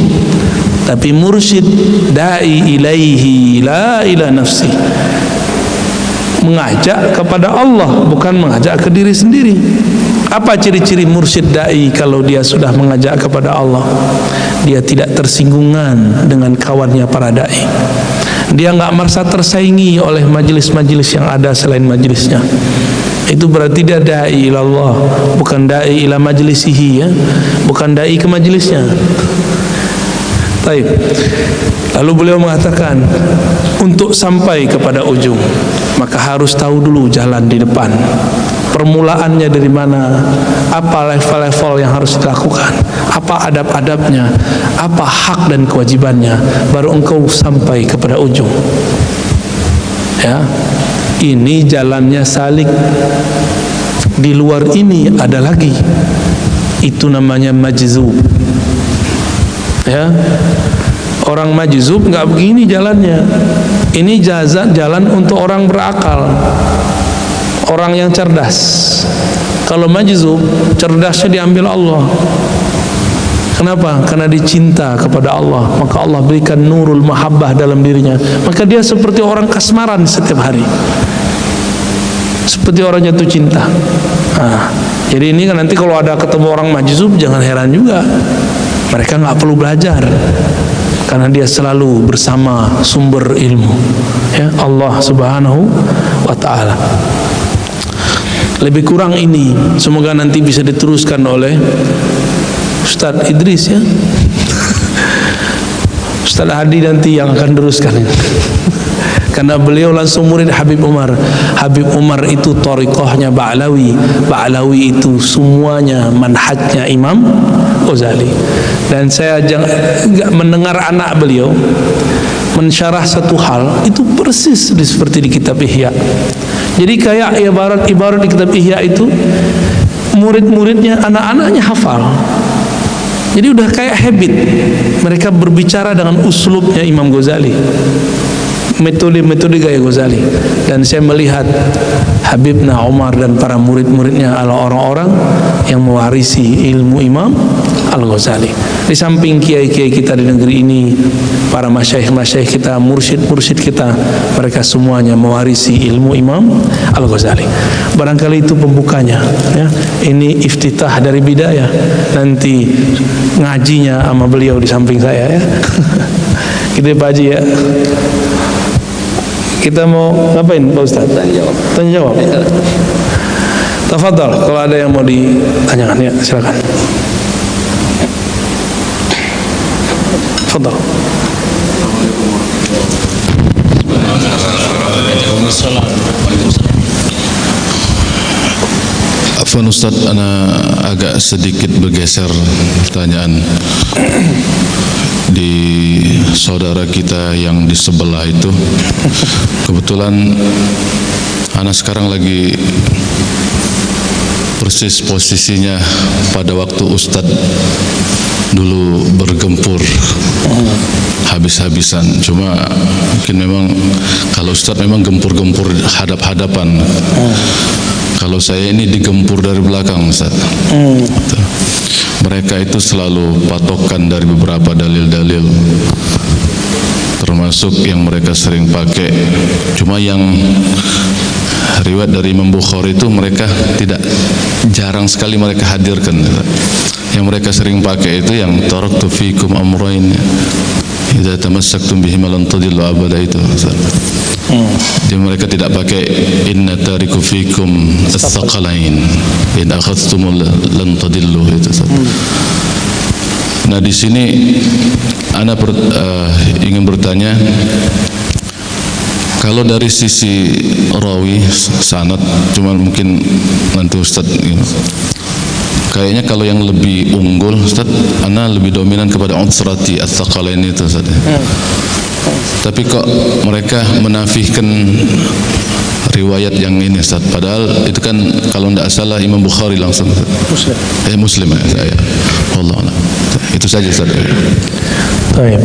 Tapi mursyid dai ilaihi la ila nafsi, mengajak kepada Allah, bukan mengajak ke diri sendiri. Apa ciri-ciri mursyid da'i kalau dia sudah mengajak kepada Allah? Dia tidak tersinggungan dengan kawannya para da'i. Dia nggak merasa tersaingi oleh majelis-majelis yang ada selain majelisnya. Itu berarti dia da'i ilallah, bukan da'i ila majlisihi ya, bukan da'i ke majelisnya. Baik. Lalu beliau mengatakan, untuk sampai kepada ujung, maka harus tahu dulu jalan di depan. Permulaannya dari mana, apa level-level yang harus dilakukan, apa adab-adabnya, apa hak dan kewajibannya, baru engkau sampai kepada ujung ya. Ini jalannya salik. Di luar ini ada lagi, itu namanya majzub ya. Orang majzub nggak begini jalannya. Ini jalan untuk orang berakal, orang yang cerdas. Kalau majzub, cerdasnya diambil Allah. Kenapa? Karena dicinta kepada Allah, maka Allah berikan nurul mahabbah dalam dirinya. Maka dia seperti orang kasmaran setiap hari, seperti orang jatuh cinta. Nah, jadi ini kan nanti kalau ada ketemu orang majzub, jangan heran juga. Mereka nggak perlu belajar, karena dia selalu bersama sumber ilmu ya, Allah subhanahu wa ta'ala. Lebih kurang ini, semoga nanti bisa diteruskan oleh Ustadz Idris ya. Ustadz Hadi nanti yang akan teruskan karena beliau langsung murid Habib Umar. Habib Umar itu thariqahnya Ba'lawi, Ba'lawi itu semuanya manhajnya Imam Ghazali. Dan saya mendengar anak beliau mensyarah satu hal itu persis seperti di kitab Ihya. Jadi kayak ibarat di kitab Ihya itu murid-muridnya, anak-anaknya hafal. Jadi udah kayak habit mereka berbicara dengan uslubnya Imam Ghazali, metode gaya Ghazali. Dan saya melihat Habibna Umar dan para murid-muridnya adalah orang-orang yang mewarisi ilmu Imam Al-Ghazali. Di samping kiai-kiai kita di negeri ini, para masyaikh-masyaikh kita, mursyid-mursyid kita, mereka semuanya mewarisi ilmu Imam Al-Ghazali. Barangkali itu pembukanya, ya. Ini iftitah dari bidayah. Nanti ngajinya sama beliau di samping saya, ya. Kita Pak Haji, ya. Kita mau ngapain Pak Ustaz? Tanya jawab. Tafadhal, kalau ada yang mau ditanyakan, ya silakan. Tafadhal. Afwan Ustaz, ana agak sedikit bergeser pertanyaan. Di saudara kita yang di sebelah itu, kebetulan ana sekarang lagi persis posisinya pada waktu Ustadz dulu bergempur habis-habisan. Cuma mungkin memang kalau Ustadz memang gempur-gempur hadap-hadapan. Kalau saya ini digempur dari belakang, Ustaz. Mereka itu selalu patokan dari beberapa dalil-dalil, termasuk yang mereka sering pakai. Cuma yang riwayat dari Imam Bukhari itu mereka jarang sekali mereka hadirkan. Yang mereka sering pakai itu yang taraktu fikum amrayn idza tamassaktum bihima lan tadillu abada itu. Jadi mereka tidak pakai inna tariku fikum as-saqalain in akhadhtum lan tadillu itu. Nah, di sini ana ingin bertanya, kalau dari sisi rawi sanad, cuma mungkin nanti Ustaz kayaknya kalau yang lebih unggul Ustaz, ana lebih dominan kepada utsrati as-saqalain itu Ustaz. Tapi kok mereka menafikan riwayat yang ini Ustaz, padahal itu kan kalau tidak salah Imam Bukhari langsung Muslim ya saya. Allah Allah. Itu saja Ustaz. Baik.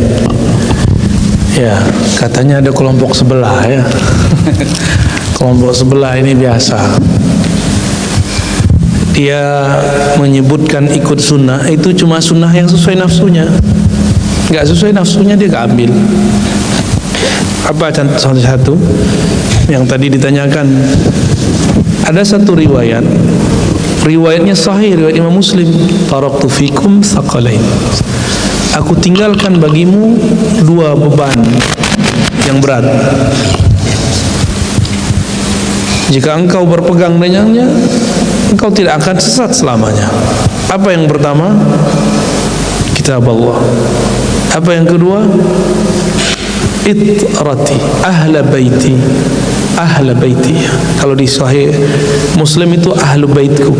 Ya, katanya ada kelompok sebelah, ya. Kelompok sebelah ini biasa. Dia menyebutkan ikut sunnah itu cuma sunnah yang sesuai nafsunya. Nggak sesuai nafsunya dia nggak ambil. Apa satu yang tadi ditanyakan? Ada satu riwayatnya sahih, riwayat Imam Muslim. Taraktu fikum thaqalain. Aku tinggalkan bagimu dua beban yang berat. Jika engkau berpegang dengannya, engkau tidak akan sesat selamanya. Apa yang pertama? Kitab Allah. Apa yang kedua? Itrati ahla baiti. Ahla baiti. Kalau di Sahih Muslim itu ahlu baitku.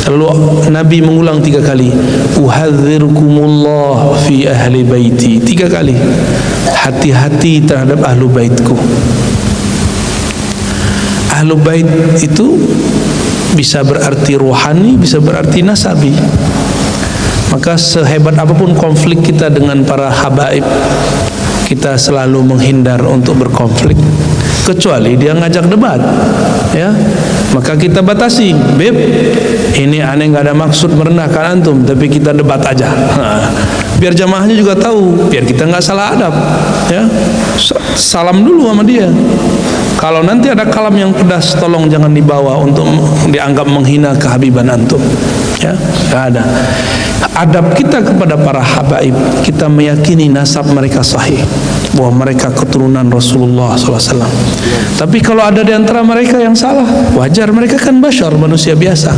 Lalu Nabi mengulang 3 kali, uhadzirukumullah fi ahli baiti. 3 kali. Hati-hati terhadap ahlu baitku. Ahlu bait itu bisa berarti rohani, bisa berarti nasabi. Maka sehebat apapun konflik kita dengan para habaib, kita selalu menghindar untuk berkonflik, kecuali dia ngajak debat, ya. Maka kita batasi, beb, ini aneh nggak ada maksud merendahkan antum, tapi kita debat aja. Biar jamaahnya juga tahu, biar kita nggak salah adab, ya. Salam dulu sama dia. Kalau nanti ada kalam yang pedas, tolong jangan dibawa untuk dianggap menghina kehabiban antum, ya. Nggak ada. Adab kita kepada para habaib, kita meyakini nasab mereka sahih, bahwa mereka keturunan Rasulullah SAW. Tapi kalau ada di antara mereka yang salah, wajar, mereka kan bashar, manusia biasa.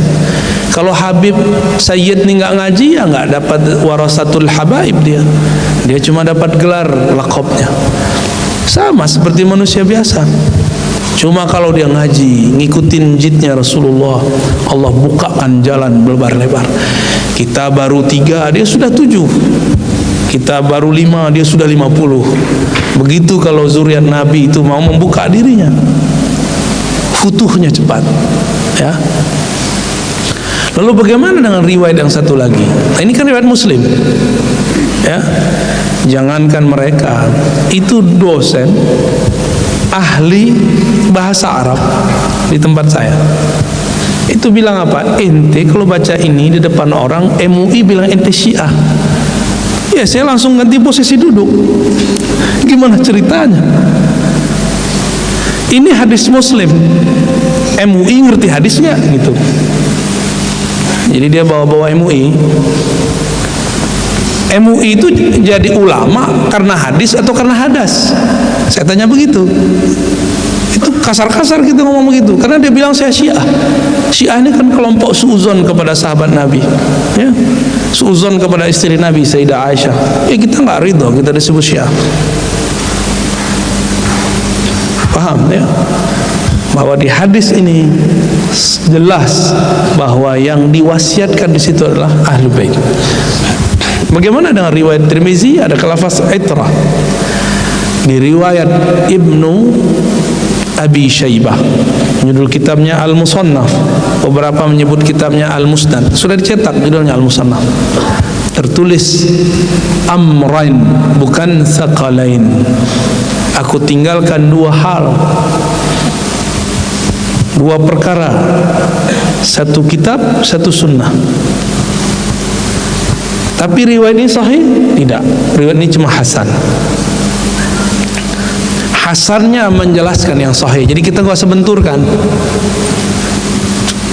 Kalau Habib Sayyid ini nggak ngaji, ya nggak dapat warasatul habaib dia. Dia cuma dapat gelar lakopnya. Sama seperti manusia biasa. Cuma kalau dia ngaji, ngikutin jidnya Rasulullah, Allah bukakan jalan lebar-lebar. Kita baru 3, dia sudah 7. Kita baru 5, dia sudah 50. Begitu kalau zuriat Nabi itu mau membuka dirinya, futuhnya cepat, ya. Lalu bagaimana dengan riwayat yang satu lagi? Nah, ini kan riwayat Muslim, ya. Jangankan mereka, itu dosen ahli bahasa Arab di tempat saya. Itu bilang apa? Ente kalau baca ini di depan orang, MUI bilang ente Syiah. Ya, saya langsung ganti posisi duduk. Gimana ceritanya? Ini hadis Muslim, MUI ngerti hadisnya gitu. Jadi dia bawa-bawa MUI. MUI itu jadi ulama karena hadis atau karena hadas? Saya tanya begitu. Itu kasar-kasar kita ngomong begitu, karena dia bilang saya Syiah. Syiah ini kan kelompok suuzon kepada sahabat Nabi, ya, suuzon kepada istri Nabi Sayyidah Aisyah. Kita nggak ridho kita disebut Syiah. Paham ya? Bahwa di hadis ini jelas bahwa yang diwasiatkan di situ adalah Ahlul Bait. Bagaimana dengan riwayat Tirmizi? Ada lafaz itrah. Di riwayat Ibnu Abi Syaibah, judul kitabnya Al-Musannaf, beberapa menyebut kitabnya Al-Musnad, sudah dicetak judulnya Al-Musannaf. Tertulis amrain, bukan thaqalain. Aku tinggalkan dua hal, dua perkara, satu kitab, satu sunnah. Tapi riwayat ini sahih? Tidak, riwayat ini cuma hasan. Hasannya menjelaskan yang sahih, jadi kita nggak usah benturkan.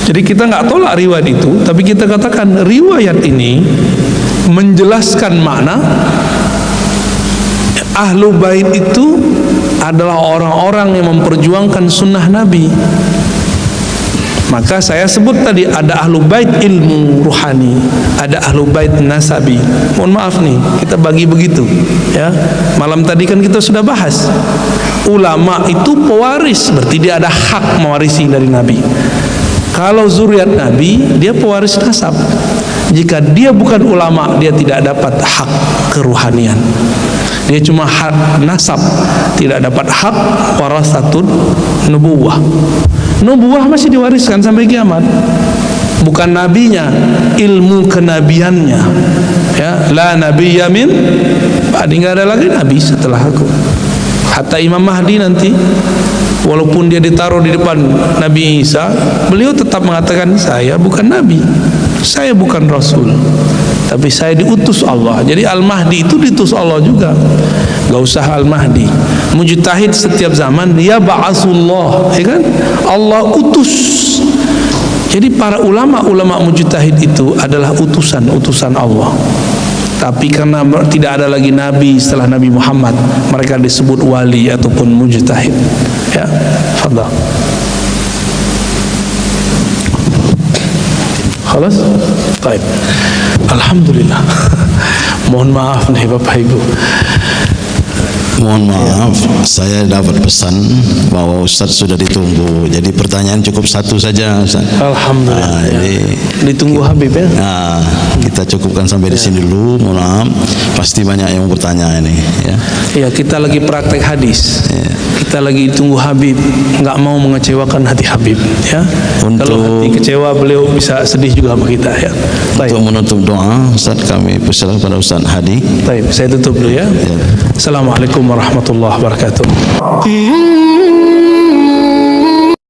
Jadi kita nggak tolak riwayat itu, tapi kita katakan riwayat ini menjelaskan makna Ahlu Bait itu adalah orang-orang yang memperjuangkan sunnah Nabi. Maka saya sebut tadi ada Ahlu Bait ilmu ruhani, ada Ahlu Bait nasabi. Mohon maaf nih, kita bagi begitu, ya. Malam tadi kan kita sudah bahas, ulama itu pewaris, berarti dia ada hak mewarisi dari Nabi. Kalau zuriat Nabi, dia pewaris nasab. Jika dia bukan ulama, dia tidak dapat hak keruhanian. Dia cuma hak nasab, tidak dapat hak warasatul nubuwah. Nubuwah masih diwariskan sampai kiamat. Bukan nabinya, ilmu kenabiannya. Ya, la nabiyya min ba'di, enggak ada lagi nabi setelah aku. Hatta Imam Mahdi nanti, walaupun dia ditaruh di depan Nabi Isa, beliau tetap mengatakan saya bukan nabi, saya bukan rasul, tapi saya diutus Allah. Jadi Al-Mahdi itu diutus Allah juga. Gak usah Al-Mahdi, mujtahid setiap zaman dia ba'asullah, ya kan? Allah utus. Jadi para ulama-ulama mujtahid itu adalah utusan Allah. Tapi karena tidak ada lagi nabi setelah Nabi Muhammad, mereka disebut wali ataupun mujtahid. Ya, fadhal. Khalas? Baik. Alhamdulillah. Mohon maaf nih Bapak Ibu. Mohon maaf, saya dapat pesan bahwa Ustaz sudah ditunggu. Jadi pertanyaan cukup satu saja, Ustaz. Alhamdulillah. Jadi ditunggu Habib ya. Nah, kita cukupkan sampai di sini dulu. Mohon maaf, pasti banyak yang bertanya ini. Ya. Ya, kita lagi praktek hadis. Ya. Kita lagi tunggu Habib, nggak mau mengecewakan hati Habib. Ya. Kalau hati kecewa, beliau bisa sedih juga sama kita. Ya. Untuk menutup doa, Ustaz, kami persilakan pada Ustaz Hadi. Baik, saya tutup dulu ya. Assalamualaikum warahmatullahi wabarakatuh.